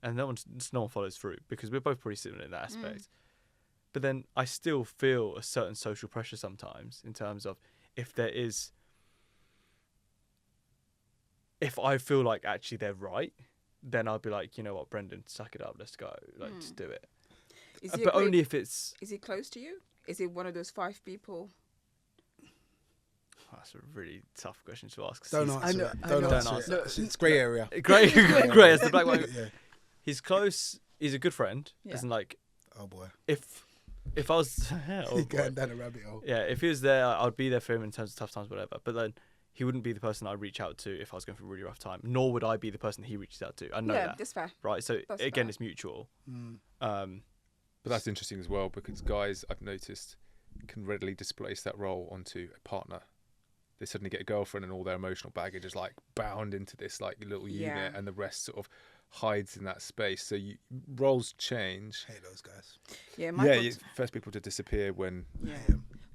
And no one follows through, because we're both pretty similar in that aspect. But then I still feel a certain social pressure sometimes in terms of if I feel like actually they're right, then I'll be like, you know what, Brendan, suck it up, let's go. Like, just do it. But only if it's... Is he close to you? Is it one of those 5 people? That's a really tough question to ask. Don't answer it. Don't answer it. It's grey area. Grey, it's the black one. Yeah. He's close. He's a good friend. Yeah. As in, like, Oh boy. if I was... He's going down a rabbit hole. Yeah, if he was there, I'd be there for him in terms of tough times, whatever. But then he wouldn't be the person I'd reach out to if I was going through a really rough time, nor would I be the person he reaches out to. I know that. Yeah, that's fair. Right, so That's again, fair. it's mutual. But that's interesting as well, because guys, I've noticed, can readily displace that role onto a partner. They suddenly get a girlfriend and all their emotional baggage is, like, bound into this, like, little unit, and the rest sort of hides in that space. So roles change. Hate those guys. Yeah, Michael, First people to disappear when... yeah.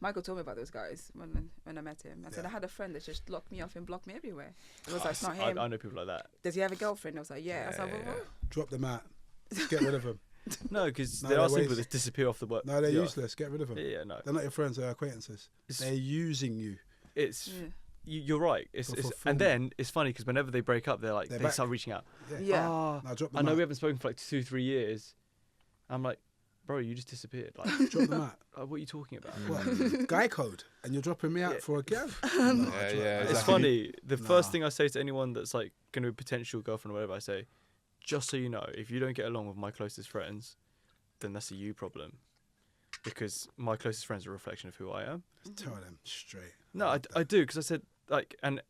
Michael told me about those guys when I met him. I said, I had a friend that just locked me off and blocked me everywhere. It was like, it's not him. I know people like that. Does he have a girlfriend? I was like, yeah. I was like, well, Drop them out. Just get rid of them. No, because No, there are they're people waste. that disappear off the work. No, they're useless. Get rid of them. Yeah, no. They're not your friends. They're acquaintances. They're using you. It's... Yeah. You're right. And then it's funny because whenever they break up, they're like, they start reaching out. Yeah. Oh, Now drop them I know out. we haven't spoken for like 2-3 years. I'm like, bro, you just disappeared. Like, Drop them out. what are you talking about? What? Guy code, and you're dropping me out for a girl? Yeah, It's exactly. funny. The first thing I say to anyone that's like going to be a potential girlfriend or whatever, I say, just so you know, if you don't get along with my closest friends, then that's a you problem. Because my closest friends are a reflection of who I am. Tell them straight. No, I do, because I said, like, and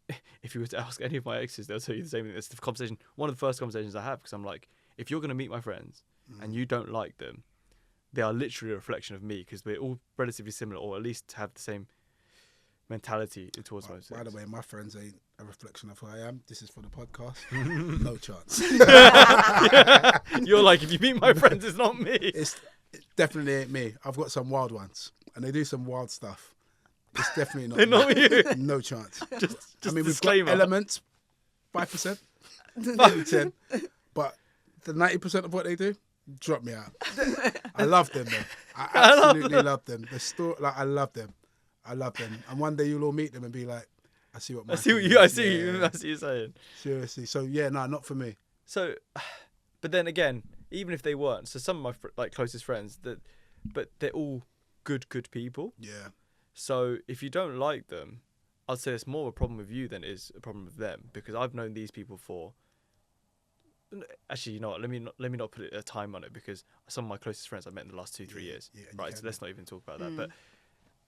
if you were to ask any of my exes, they'll tell you the same thing. It's the conversation, one of the first conversations I have, because I'm like, if you're going to meet my friends and you don't like them, they are literally a reflection of me, because we're all relatively similar, or at least have the same mentality towards most By things. the way, my friends ain't a reflection of who I am. This is for the podcast. No chance. You're like, if you meet my friends, it's not me. It definitely ain't me. I've got some wild ones, and they do some wild stuff. It's definitely not. They're not you. No chance. Just I mean, we've disclaimer. got elements, 5%, 5%, but the 90% of what they do, drop me out. I love them though. I absolutely love them. The story, like, I love them. I love them. And one day you'll all meet them and be like, I see what. I see what you saying. Seriously. So yeah, no, not for me. So, but then again, even if they weren't, so some of my like closest friends, but they're all good people. Yeah. So if you don't like them, I'd say it's more of a problem with you than it is a problem with them, because I've known these people for. Actually, you know what? Let me not put a time on it, because some of my closest friends I've met in the last 2-3 years. Yeah, Right. So let's not even talk about that. But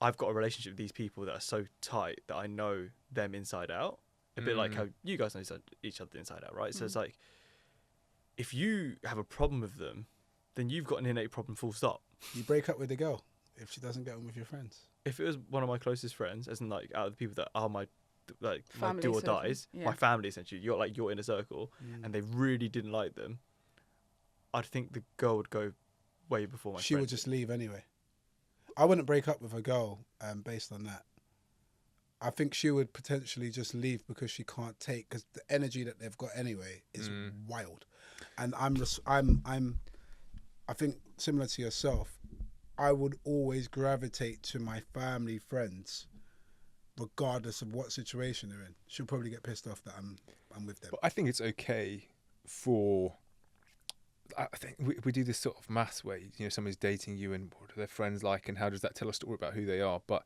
I've got a relationship with these people that are so tight that I know them inside out. A bit like how you guys know each other inside out, right? So it's like, if you have a problem with them, then you've got an innate problem, full stop. You break up with the girl if she doesn't get on with your friends. If it was one of my closest friends, as in like out of the people that are my Family do or circle, dies, yeah. my family essentially, you're like your inner circle, and they really didn't like them, I'd think the girl would go way before my She friend would just leave anyway. I wouldn't break up with a girl based on that. I think she would potentially just leave because she can't take, because the energy that they've got anyway is wild. And I think similar to yourself, I would always gravitate to my family friends, regardless of what situation they're in. She'll probably get pissed off that I'm with them. But I think it's okay for. I think we do this sort of maths where, you know, somebody's dating you and what are their friends like and how does that tell a story about who they are. But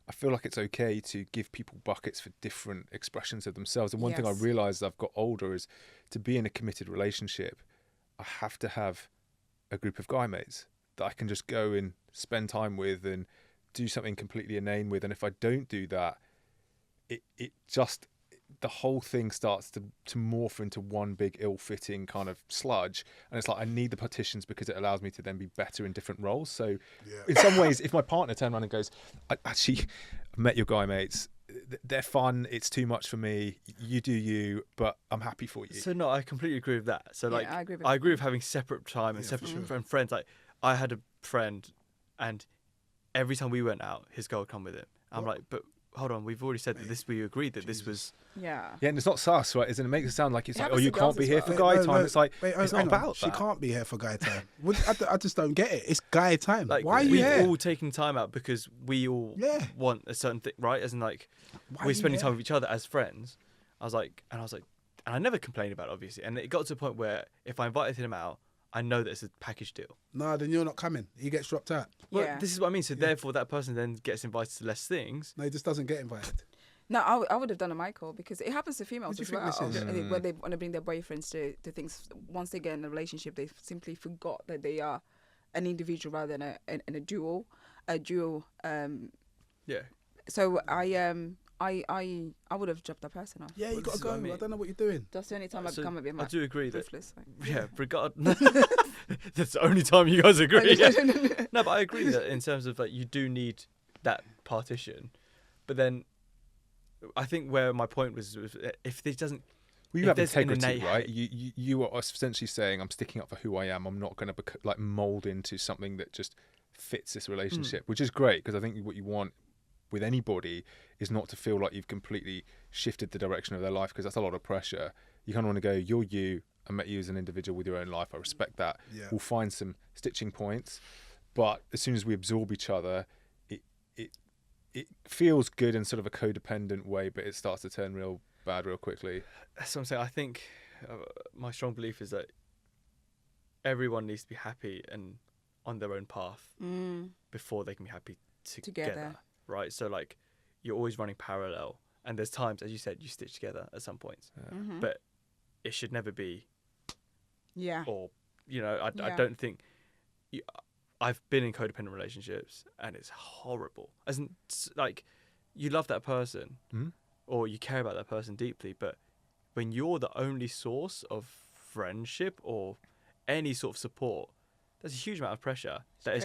I feel like it's okay to give people buckets for different expressions of themselves. And one thing I Yes. realised as I've got older is to be in a committed relationship, I have to have a group of guy mates that I can just go and spend time with and do something completely inane with. And if I don't do that, it just, the whole thing starts to morph into one big ill-fitting kind of sludge. And it's like, I need the partitions because it allows me to then be better in different roles. So in some ways, if my partner turned around and goes, I actually met your guy mates, they're fun, it's too much for me, you do you, but I'm happy for you. So no, I completely agree with that. So like, I agree with I agree with having separate time and separate friends. Like, I had a friend, and every time we went out, his girl would come with him. I'm like, but hold on, we've already said that this. We agreed that this was. Yeah. Yeah, and it's not sus, right? Isn't it? It makes it sound like it's It like, oh, happens you to can't girls be as here well. for guy No, time. no, It's like, wait, it's hang not on. about She that. can't be here for guy time. I just don't get it. It's guy time. Like, Why are you we've here? all taken time out because we all want a certain thing, right? As in, like, Why are we're you spending here? time with each other as friends. I was like, and I never complained about it, obviously. And it got to a point where if I invited him out, I know that it's a package deal. No, then you're not coming. He gets dropped out. Well, Yeah. this is what I mean. So therefore, that person then gets invited to less things. No, he just doesn't get invited. No, I would have done a Michael, because it happens to females What do as you think well. this is? When they want to bring their boyfriends to things, once they get in a relationship, they simply forgot that they are an individual rather than a duo. Yeah. So I would have dropped that person off. Yeah, you Well, got this to is what go. I mean. I don't know what you're doing. That's the only time I've So become a bit I do agree that. ruthless. Yeah, that's the only time you guys agree. Yeah. No, but I agree that in terms of, like, you do need that partition, but then I think where my point was if this doesn't. Well, you if have there's an integrity, innate right? You are essentially saying, I'm sticking up for who I am. I'm not going to mold into something that just fits this relationship, which is great, because I think what you want with anybody is not to feel like you've completely shifted the direction of their life, because that's a lot of pressure. You kind of want to go, you're you. I met you as an individual with your own life. I respect that. Yeah. We'll find some stitching points, but as soon as we absorb each other, it feels good in sort of a codependent way, but it starts to turn real bad real quickly. That's what I'm saying. I think my strong belief is that everyone needs to be happy, and on their own path before they can be happy together. Together. Right? So like you're always running parallel, and there's times, as you said, you stitch together at some points, but it should never be. Yeah. Or I don't think. I've been in codependent relationships, and it's horrible. As in, like, you love that person, or you care about that person deeply, but when you're the only source of friendship or any sort of support, there's a huge amount of pressure that is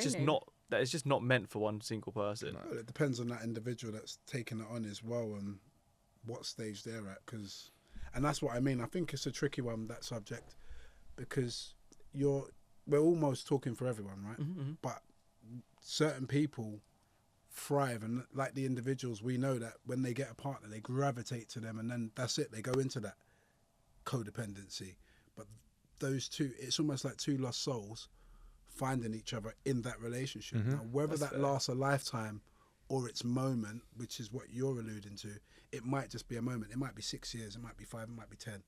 just not meant for one single person. No. Well, it depends on that individual that's taking it on as well, and what stage they're at. And that's what I mean. I think it's a tricky one, that subject, because we're almost talking for everyone, right? But certain people thrive, and like the individuals, we know that when they get a partner, they gravitate to them, and then that's it. They go into that codependency. But those two, it's almost like two lost souls finding each other in that relationship. Now, whether that lasts a lifetime or it's moment, which is what you're alluding to, it might just be a moment. It might be 6 years, it might be 5, it might be 10.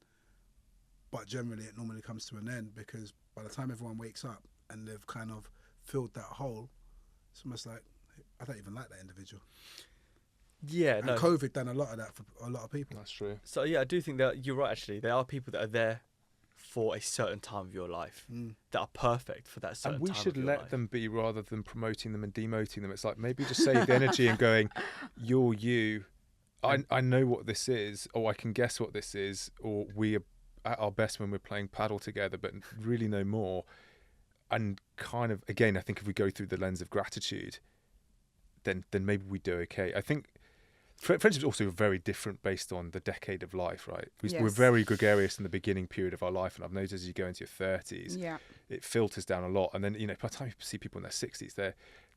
But generally, it normally comes to an end, because by the time everyone wakes up and they've kind of filled that hole, it's almost like, I don't even like that individual. Yeah, and no. COVID done a lot of that for a lot of people. That's true. So yeah, I do think that you're right. Actually, there are people that are there for a certain time of your life that are perfect for that certain And we time should of your let life. them be, rather than promoting them and demoting them. It's like, maybe just save the energy and going, you're you. I know what this is, or I can guess what this is, or we are at our best when we're playing paddle together, but really no more. And kind of, again, I think if we go through the lens of gratitude, then maybe we do okay. I think friendship is also very different based on the decade of life, right? We're very gregarious in the beginning period of our life, and I've noticed as you go into your 30s, it filters down a lot. And then, by the time you see people in their 60s,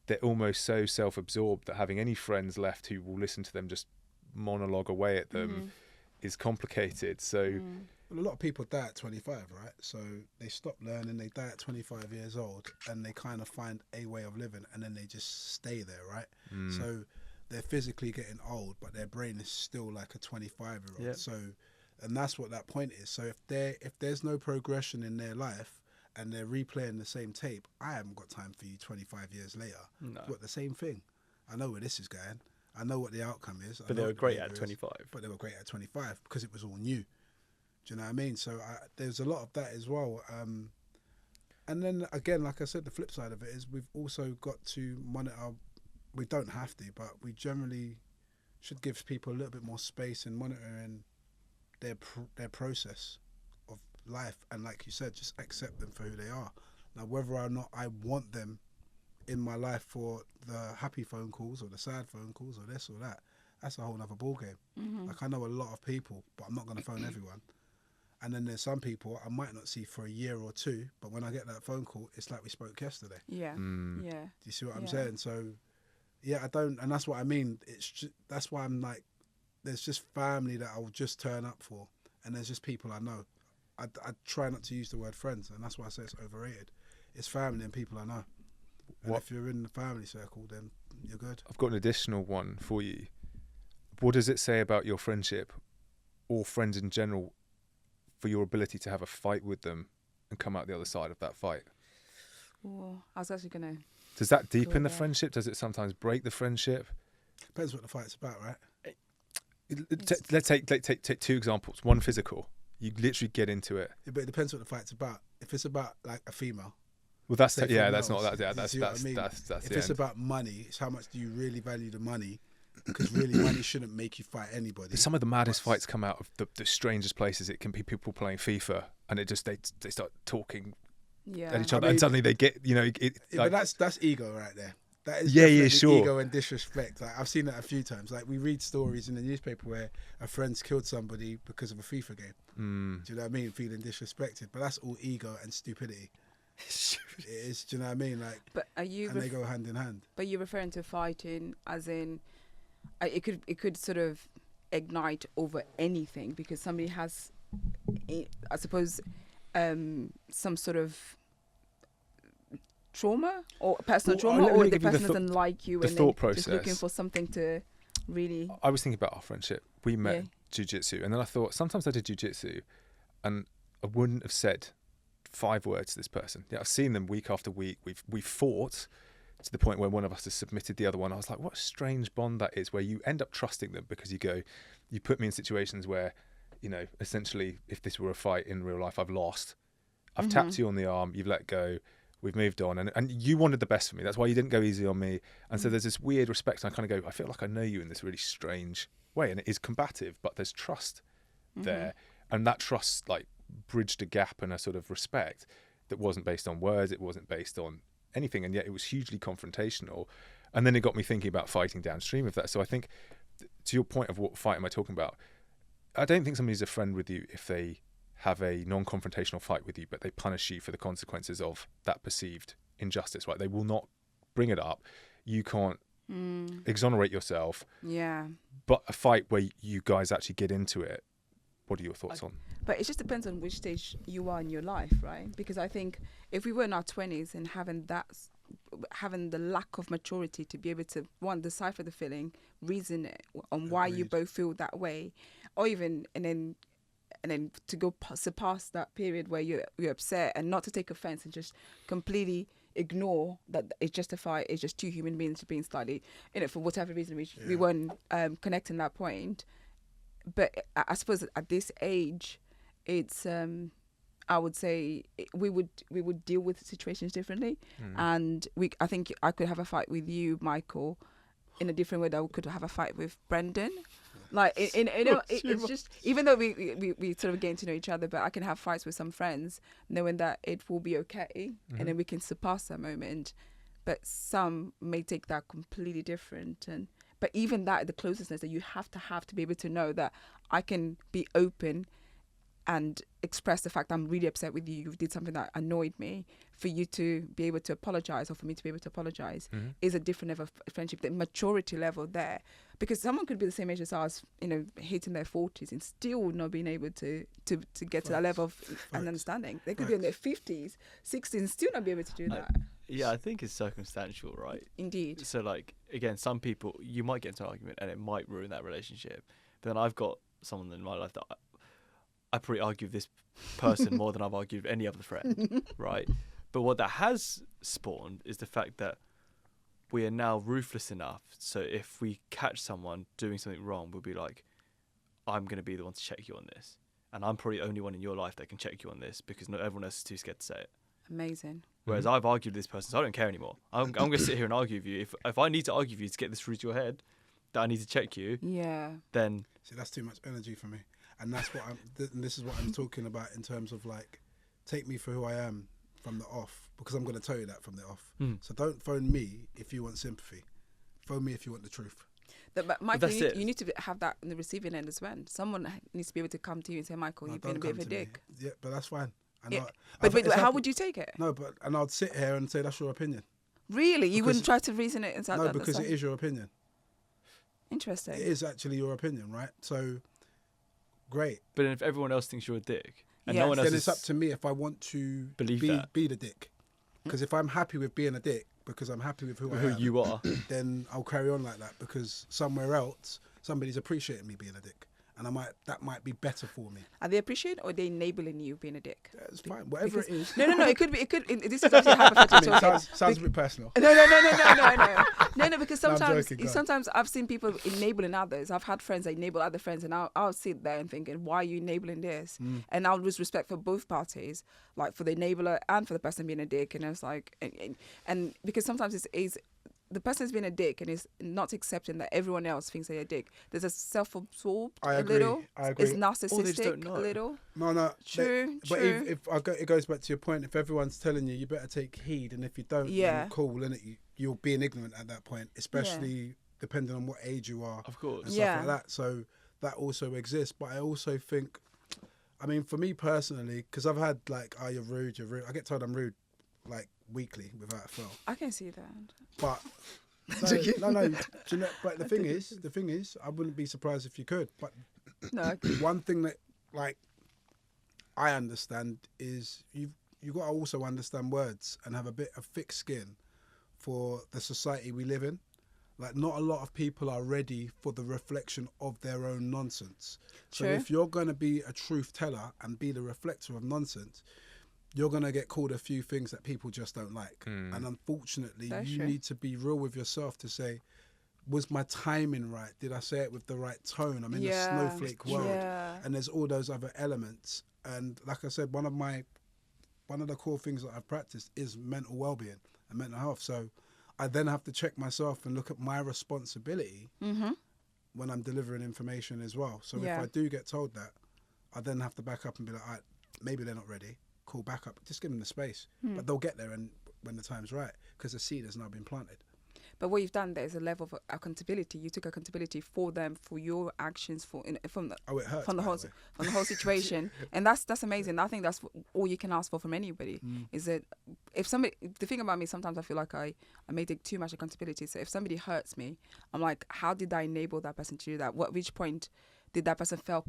they're almost so self-absorbed that having any friends left who will listen to them just monologue away at them is complicated. So Well, a lot of people die at 25, right? So they stop learning, they die at 25 years old, and they kind of find a way of living, and then they just stay there, right? So they're physically getting old, but their brain is still like a 25-year-old. Yep. So, and that's what that point is. So if there's no progression in their life and they're replaying the same tape, I haven't got time for you 25 years later. No. But the same thing. I know where this is going. I know what the outcome is. But they were great at 25. But they were great at 25 because it was all new. Do you know what I mean? So there's a lot of that as well. And then again, like I said, the flip side of it is we've also got to monitor. We don't have to, but we generally should give people a little bit more space in monitoring their process of life. And like you said, just accept them for who they are. Now, whether or not I want them in my life for the happy phone calls or the sad phone calls or this or that, that's a whole other ball game. Like, I know a lot of people, but I'm not going to phone everyone. And then there's some people I might not see for a year or two, but when I get that phone call, it's like we spoke yesterday. Yeah. Do you see what I'm saying? So, yeah, I don't, and that's what I mean. That's why I'm like, there's just family that I'll just turn up for, and there's just people I know. I try not to use the word friends, and that's why I say it's overrated. It's family and people I know. And if you're in the family circle, then you're good. I've got an additional one for you. What does it say about your friendship or friends in general for your ability to have a fight with them and come out the other side of that fight? Oh, I was actually going to... Does that deepen the friendship? Does it sometimes break the friendship? Depends what the fight's about, right? Let's take two examples. One physical. You literally get into it. Yeah, but it depends what the fight's about. If it's about like a female, well, that's say that's females, not that. Yeah, that's you see what I mean? that's if the it's end. about money, it's how much do you really value the money? Because really, money shouldn't make you fight anybody. Some of the maddest fights come out of the strangest places. It can be people playing FIFA, and it just they start talking at each other, and suddenly they get but that's ego right there. That is sure. ego and disrespect. Like, I've seen that a few times. Like, we read stories in the newspaper where a friend's killed somebody because of a FIFA game. Do you know what I mean? Feeling disrespected, but that's all ego and stupidity. It is. Do you know what I mean? Like, but are you? And they go hand in hand. But you're referring to fighting as in, it could sort of ignite over anything because somebody has, I suppose, some sort of trauma or personal trauma, or the person doesn't like you and they're just looking for something to really... I was thinking about our friendship. We met jiu-jitsu, and then I thought, sometimes I did jiu-jitsu and I wouldn't have said 5 words to this person. Yeah, I've seen them week after week. We've fought to the point where one of us has submitted the other one. I was like, what a strange bond that is, where you end up trusting them because you put me in situations where, essentially, if this were a fight in real life, I've lost. I've tapped you on the arm, you've let go, we've moved on, and you wanted the best for me. That's why you didn't go easy on me. And so there's this weird respect, and I kind of go, I feel like I know you in this really strange way, and it is combative, but there's trust there, and that trust like bridged a gap and a sort of respect that wasn't based on words, it wasn't based on anything, and yet it was hugely confrontational. And then it got me thinking about fighting downstream of that. So I think, to your point of what fight am I talking about, I don't think somebody's a friend with you if they have a non-confrontational fight with you, but they punish you for the consequences of that perceived injustice, right? They will not bring it up. You can't exonerate yourself. Yeah. But a fight where you guys actually get into it, what are your thoughts on? But it just depends on which stage you are in your life, right? Because I think if we were in our 20s and having the lack of maturity to be able to, one, decipher the feeling, reason it on why you both feel that way, or even, and then to go surpass that period where you're upset and not to take offense and just completely ignore that it's justified, it's just two human beings being slightly, for whatever reason we weren't connecting that point. But I suppose at this age, it's I would say we would deal with situations differently, and I think I could have a fight with you, Michael, in a different way that I could have a fight with Brendan. Like it's just, even though we sort of getting to know each other, but I can have fights with some friends knowing that it will be okay, and then we can surpass that moment. But some may take that completely different, but even that, the closeness that you have to be able to know that I can be open and express the fact I'm really upset with you. You did something that annoyed me. For you to be able to apologize, or for me to be able to apologize, is a different level of friendship. The maturity level there, because someone could be the same age as us, hitting their 40s and still not being able to get to that level of an understanding. They could be in their 50s, 60s, and still not be able to do that. Yeah, I think it's circumstantial, right? Indeed. So, like, again, some people, you might get into an argument and it might ruin that relationship. But then I've got someone in my life that I probably argue with this person more than I've argued with any other friend, right? But what that has spawned is the fact that we are now ruthless enough. So if we catch someone doing something wrong, we'll be like, I'm going to be the one to check you on this. And I'm probably the only one in your life that can check you on this, because not everyone else is too scared to say it. Amazing. Whereas I've argued with this person, so I don't care anymore. I'm going to sit here and argue with you. If I need to argue with you to get this through to your head, that I need to check you, then... See, that's too much energy for me. And that's what this is what I'm talking about in terms of, like, take me for who I am from the off, because I'm going to tell you that from the off. So don't phone me if you want sympathy. Phone me if you want the truth. But Michael, you need to have that in the receiving end as well. Someone needs to be able to come to you and say, Michael, you've been a bit of a dick. Yeah, but that's fine. But how would you take it? No, and I'd sit here and say, that's your opinion. Really? You wouldn't try to reason it inside that? No, because it is your opinion. Interesting. It is actually your opinion, right? So, great. But then if everyone else thinks you're a dick, and no one else, then it's up to me if I want to be the dick. Because if I'm happy with being a dick, because I'm happy with who I am, you are, then I'll carry on like that, because somewhere else somebody's appreciating me being a dick, and that might be better for me. Are they appreciating, or are they enabling you being a dick? Yeah, it's fine, whatever it is. No. It could be. This is actually hypothetical. Sounds a bit personal. No. Because sometimes I've seen people enabling others. I've had friends that enable other friends, and I'll sit there and thinking, why are you enabling this? And I'll lose respect for both parties, like for the enabler and for the person being a dick. And it's like, and because sometimes it's the person's being a dick and is not accepting that everyone else thinks they're a dick. There's a self-absorbed a little. I agree. It's narcissistic a little. No. True. But it goes back to your point. If everyone's telling you, you better take heed, and if you don't, then cool, innit? You're being ignorant at that point, especially depending on what age you are. Of course. And stuff like that. So that also exists. But I also think, I mean, for me personally, because I've had like, oh, you're rude. I get told I'm rude, like, weekly without a fail. I can see that. But no. But the thing is, I wouldn't be surprised if you could. But one thing that, like, I understand is you got to also understand words and have a bit of thick skin for the society we live in. Like, not a lot of people are ready for the reflection of their own nonsense. True. So if you're going to be a truth teller and be the reflector of nonsense, you're going to get called a few things that people just don't like. And unfortunately, That's you true. need to be real with yourself to say, was my timing right? Did I say it with the right tone? I'm in the snowflake world. Yeah. And there's all those other elements. And like I said, one of the core things that I've practiced is mental well-being and mental health. So I then have to check myself and look at my responsibility when I'm delivering information as well. So Yeah. if I do get told that, I then have to back up and be like, all right, maybe they're not ready. Call back up. Just give them the space. But they'll get there and when the time's right, because the seed has now been planted. But what you've done there is a level of accountability. You took accountability for them, for your actions, from the Oh, it hurts. from the whole situation, and that's amazing. I think that's all you can ask for from anybody. Is that if somebody, the thing about me, sometimes I feel like I may take too much accountability. So if somebody hurts me, I'm like, how did I enable that person to do that? Which point did that person felt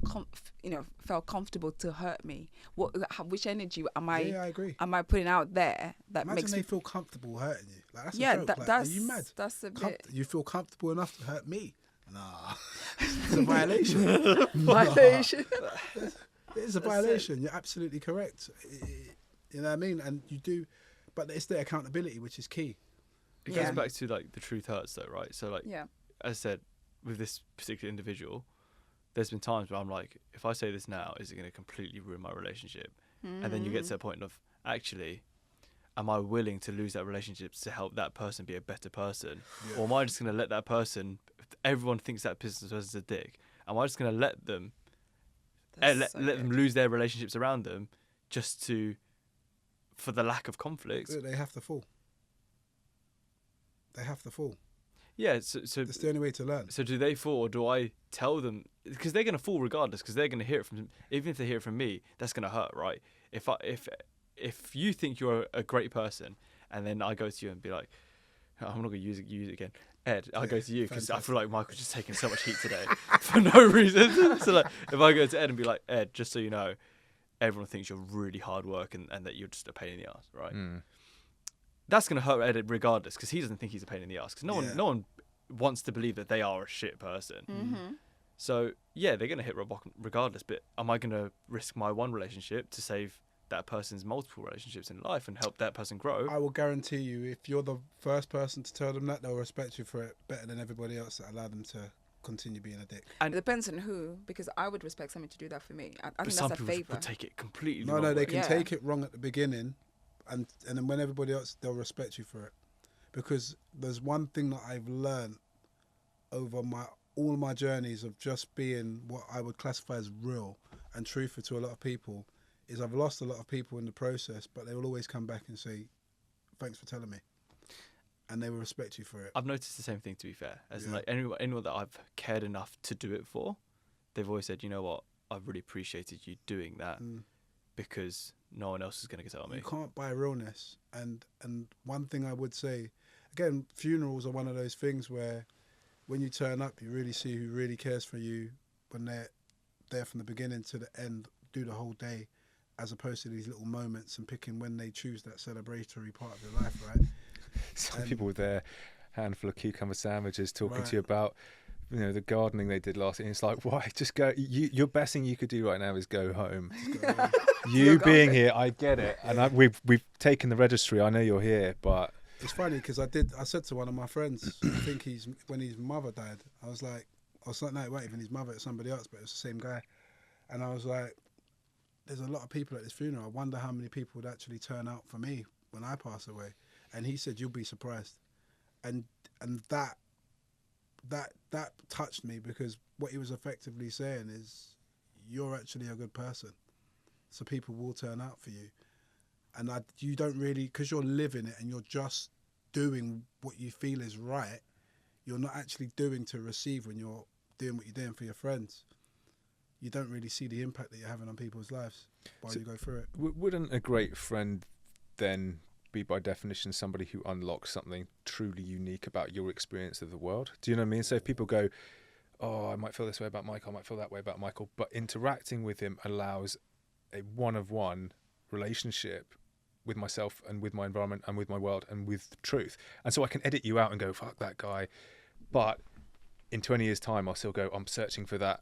comfortable to hurt me? Which energy am I? Yeah, I agree. Am I putting out there that Imagine makes they me feel comfortable hurting you. Like, that's yeah, a joke. Like, that's are you mad? that's a bit You feel comfortable enough to hurt me? Nah, it's a violation. violation. It is a violation. You're absolutely correct. You know what I mean? And you do, but it's the accountability which is key. It Yeah. goes back to like the truth hurts though, right? So like, Yeah. as I said, with this particular individual, there's been times where I'm like, if I say this now, is it going to completely ruin my relationship? And then you get to a point of, actually, am I willing to lose that relationship to help that person be a better person? Yeah. Or am I just going to let that person, everyone thinks that person's a dick, am I just going to let them, let them lose their relationships around them just for the lack of conflict? They have to fall. They have to fall. Yeah, so That's the only way to learn. So do they fall, or do I tell them? Because they're going to fall regardless. Because they're going to hear it from, even if they hear it from me, that's going to hurt, right? If you think you're a great person, and then I go to you and be like, I'm not going to use it again, Ed. I go to you because I feel like Michael's just taking so much heat today for no reason. So like, if I go to Ed and be like, Ed, just so you know, everyone thinks you're really hard work and that you're just a pain in the ass, right? That's going to hurt Ed regardless because he doesn't think he's a pain in the ass. Because no one wants to believe that they are a shit person. So yeah, they're going to hit rock bottom regardless. But am I going to risk my one relationship to save that person's multiple relationships in life and help that person grow? I will guarantee you, if you're the first person to tell them that, they'll respect you for it better than everybody else that allow them to continue being a dick. And it depends on who, because I would respect somebody to do that for me. I think some that's a people favour. would take it completely No, wrong they way. can take it wrong at the beginning, and then when everybody else, they'll respect you for it. Because there's one thing that I've learned over all my journeys of just being what I would classify as real and truthful to a lot of people, is I've lost a lot of people in the process, but they will always come back and say, thanks for telling me. And they will respect you for it. I've noticed the same thing, to be fair. As in, like, anyone that I've cared enough to do it for, they've always said, you know what, I've really appreciated you doing that because no one else is going to tell me. You can't buy realness. And one thing I would say, again, funerals are one of those things where when you turn up, you really see who really cares for you when they're there from the beginning to the end, do the whole day, as opposed to these little moments and picking when they choose that celebratory part of their life, right? Some people with their handful of cucumber sandwiches talking to you Right. about, you know, the gardening they did last year. It's like, why? Just go. Your best thing you could do right now is go home. You being here, I get it, and we've taken the registry. I know you're here, but It's funny because I said to one of my friends, I think when his mother died, I was like, no, it wasn't even his mother, it's somebody else, but it was the same guy. And I was like, there's a lot of people at this funeral. I wonder how many people would actually turn out for me when I pass away. And he said, you'll be surprised. And that touched me, because what he was effectively saying is, you're actually a good person. So people will turn out for you. And you don't really, because you're living it and you're just doing what you feel is right, you're not actually doing to receive when you're doing what you're doing for your friends. You don't really see the impact that you're having on people's lives while you go through it. wouldn't a great friend then be by definition somebody who unlocks something truly unique about your experience of the world? Do you know what I mean? So if people go, oh, I might feel this way about Michael, I might feel that way about Michael, but interacting with him allows a one-of-one relationship with myself and with my environment and with my world and with the truth. And so I can edit you out and go, fuck that guy. But in 20 years' time, I'll still go, I'm searching for that.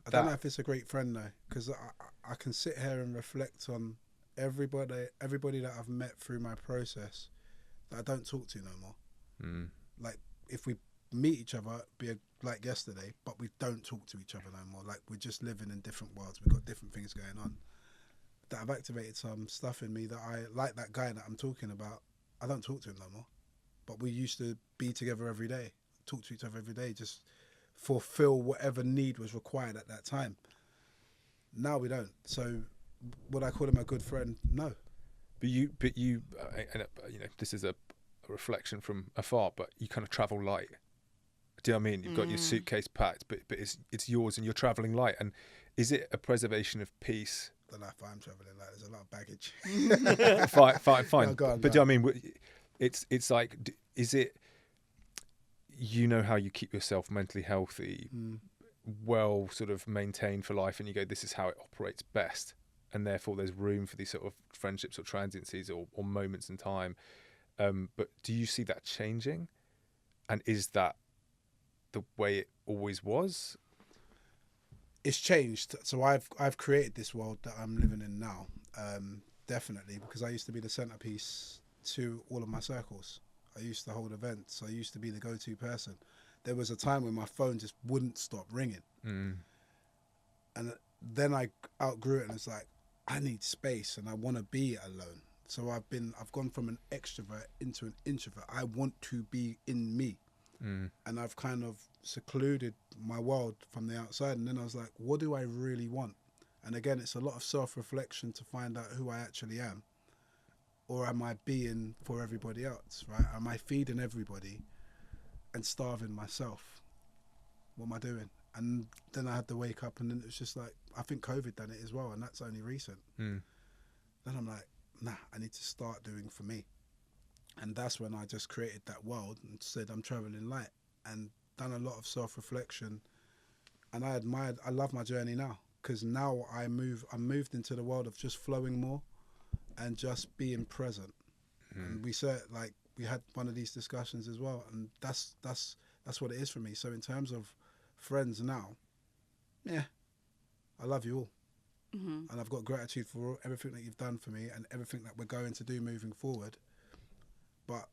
I don't know if it's a great friend though, because I can sit here and reflect on everybody that I've met through my process that I don't talk to no more. Like if we meet each other, like yesterday, but we don't talk to each other no more. Like we're just living in different worlds. We've got different things going on. That have activated some stuff in me that I like. That guy that I'm talking about, I don't talk to him no more. But we used to be together every day, talk to each other every day, just fulfill whatever need was required at that time. Now we don't. So would I call him a good friend? No. But you, and you know, this is a reflection from afar. But you kind of travel light. Do you know what I mean? You've got your suitcase packed, but it's yours, and you're traveling light. And is it a preservation of peace? I don't know if I'm traveling light. There's a lot of baggage. Fine. No, go on, but do you know what I mean? It's like, is it? You know how you keep yourself mentally healthy, well, sort of maintained for life, and you go, this is how it operates best, and therefore there's room for these sort of friendships or transiencies or moments in time. But do you see that changing? And is that the way it always was? It's changed. So I've created this world that I'm living in now, definitely, because I used to be the centerpiece to all of my circles. I used to hold events. I used to be the go-to person. There was a time when my phone just wouldn't stop ringing. And then I outgrew it, and it's like, I need space and I want to be alone. So I've gone from an extrovert into an introvert. I want to be in me. And I've kind of secluded my world from the outside. And then I was like, what do I really want? And again, it's a lot of self-reflection to find out who I actually am. Or am I being for everybody else, right? Am I feeding everybody and starving myself? What am I doing? And then I had to wake up, and then it was just like, I think COVID done it as well, and that's only recent. Then I'm like, nah, I need to start doing for me. And that's when I just created that world and said, I'm traveling light, and done a lot of self-reflection. And I love my journey now, because now I moved into the world of just flowing more and just being present. And we had one of these discussions as well, and that's what it is for me. So in terms of friends now, yeah, I love you all. And I've got gratitude for everything that you've done for me and everything that we're going to do moving forward. But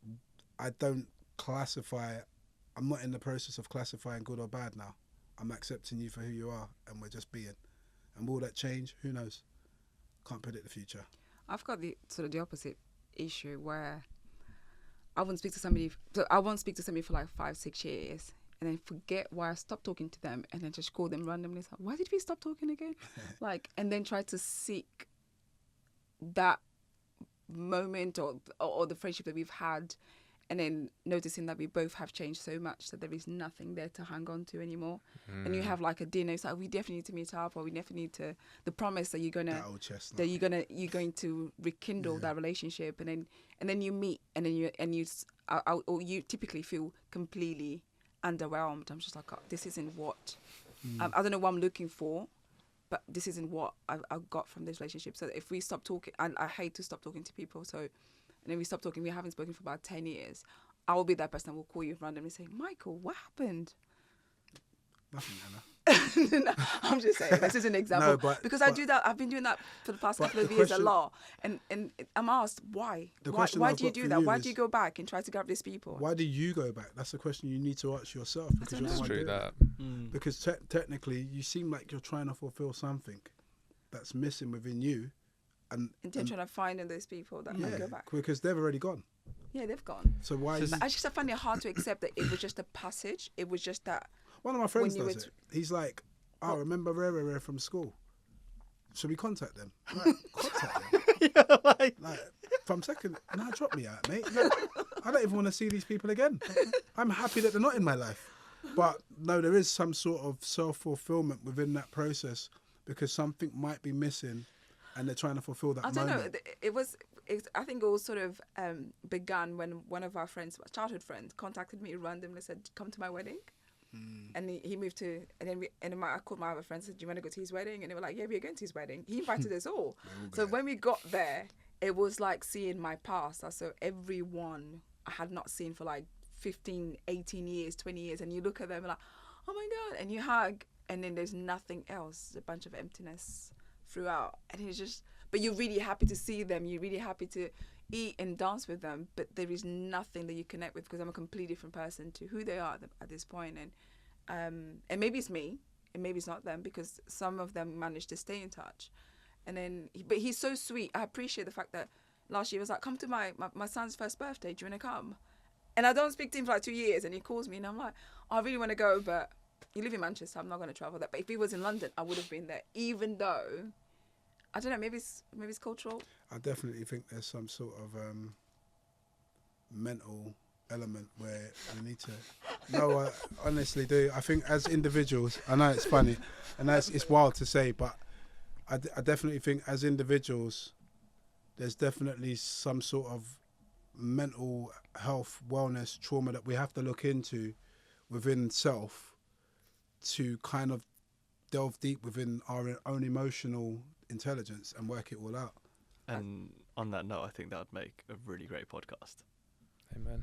I don't classify, I'm not in the process of classifying good or bad now. I'm accepting you for who you are, and we're just being. And will that change? Who knows? Can't predict the future. I've got the sort of the opposite issue where I won't speak to somebody for like 5-6 years, and then forget why I stopped talking to them, and then just call them randomly. It's like, why did we stop talking again? And then try to seek that moment or the friendship that we've had, and then noticing that we both have changed so much that there is nothing there to hang on to anymore. And you have like a dinner, it's like, we definitely need to meet up, or we definitely need to, the promise that you're going to rekindle that relationship, and then you meet, and then you typically feel completely underwhelmed. I'm just like, oh, this isn't what I don't know what I'm looking for, but this isn't what I got from this relationship. So if we stop talking, and I hate to stop talking to people, so, and then we stop talking, we haven't spoken for about 10 years, I will be that person that will call you randomly saying, Michael, what happened? Nothing, Anna. No, I'm just saying, this is an example. No, because I do that, I've been doing that for the past couple of years a lot. And I'm asked, why? Why do you do that? Why do you go back and try to grab these people? Why do you go back? That's a question you need to ask yourself. Because you're the one doing it. Because technically, you seem like you're trying to fulfill something that's missing within you. And trying to find those people that might go back. Because they've already gone. Yeah, they've gone. So why? I just find it hard to accept that it was just a passage. It was just that. One of my friends does it. He's like, oh, remember Rare from school? Should we contact them? Like, contact them? like from second, drop me out, mate. Like, I don't even want to see these people again. I'm happy that they're not in my life. But no, there is some sort of self-fulfillment within that process, because something might be missing and they're trying to fulfill that moment. I don't know. I think it was sort of began when one of our friends, childhood friends, contacted me randomly and said, come to my wedding. And he moved to, and then I called my other friends and said, do you want to go to his wedding? And they were like, yeah, we're going to his wedding. He invited us all. So when we got there, it was like seeing my past. So everyone I had not seen for like 15, 18 years, 20 years. And you look at them and like, oh my God. And you hug. And then there's nothing else. A bunch of emptiness throughout. And it's just, but you're really happy to see them. You're really happy to eat and dance with them, but there is nothing that you connect with because I'm a completely different person to who they are at this point. And maybe it's me, and maybe it's not them, because some of them managed to stay in touch. And then, but he's so sweet. I appreciate the fact that last year he was like, come to my son's first birthday. Do you want to come? And I don't speak to him for like 2 years, and he calls me, and I'm like, I really want to go, but you live in Manchester. I'm not going to travel there. But if he was in London, I would have been there, even though, I don't know, maybe it's cultural. I definitely think there's some sort of mental element where we need to. No, I honestly do. I think as individuals, I know it's funny, and it's wild to say, but I definitely think as individuals, there's definitely some sort of mental health, wellness, trauma that we have to look into within self to kind of delve deep within our own emotional intelligence and work it all out. And on that note, I think that would make a really great podcast. Amen.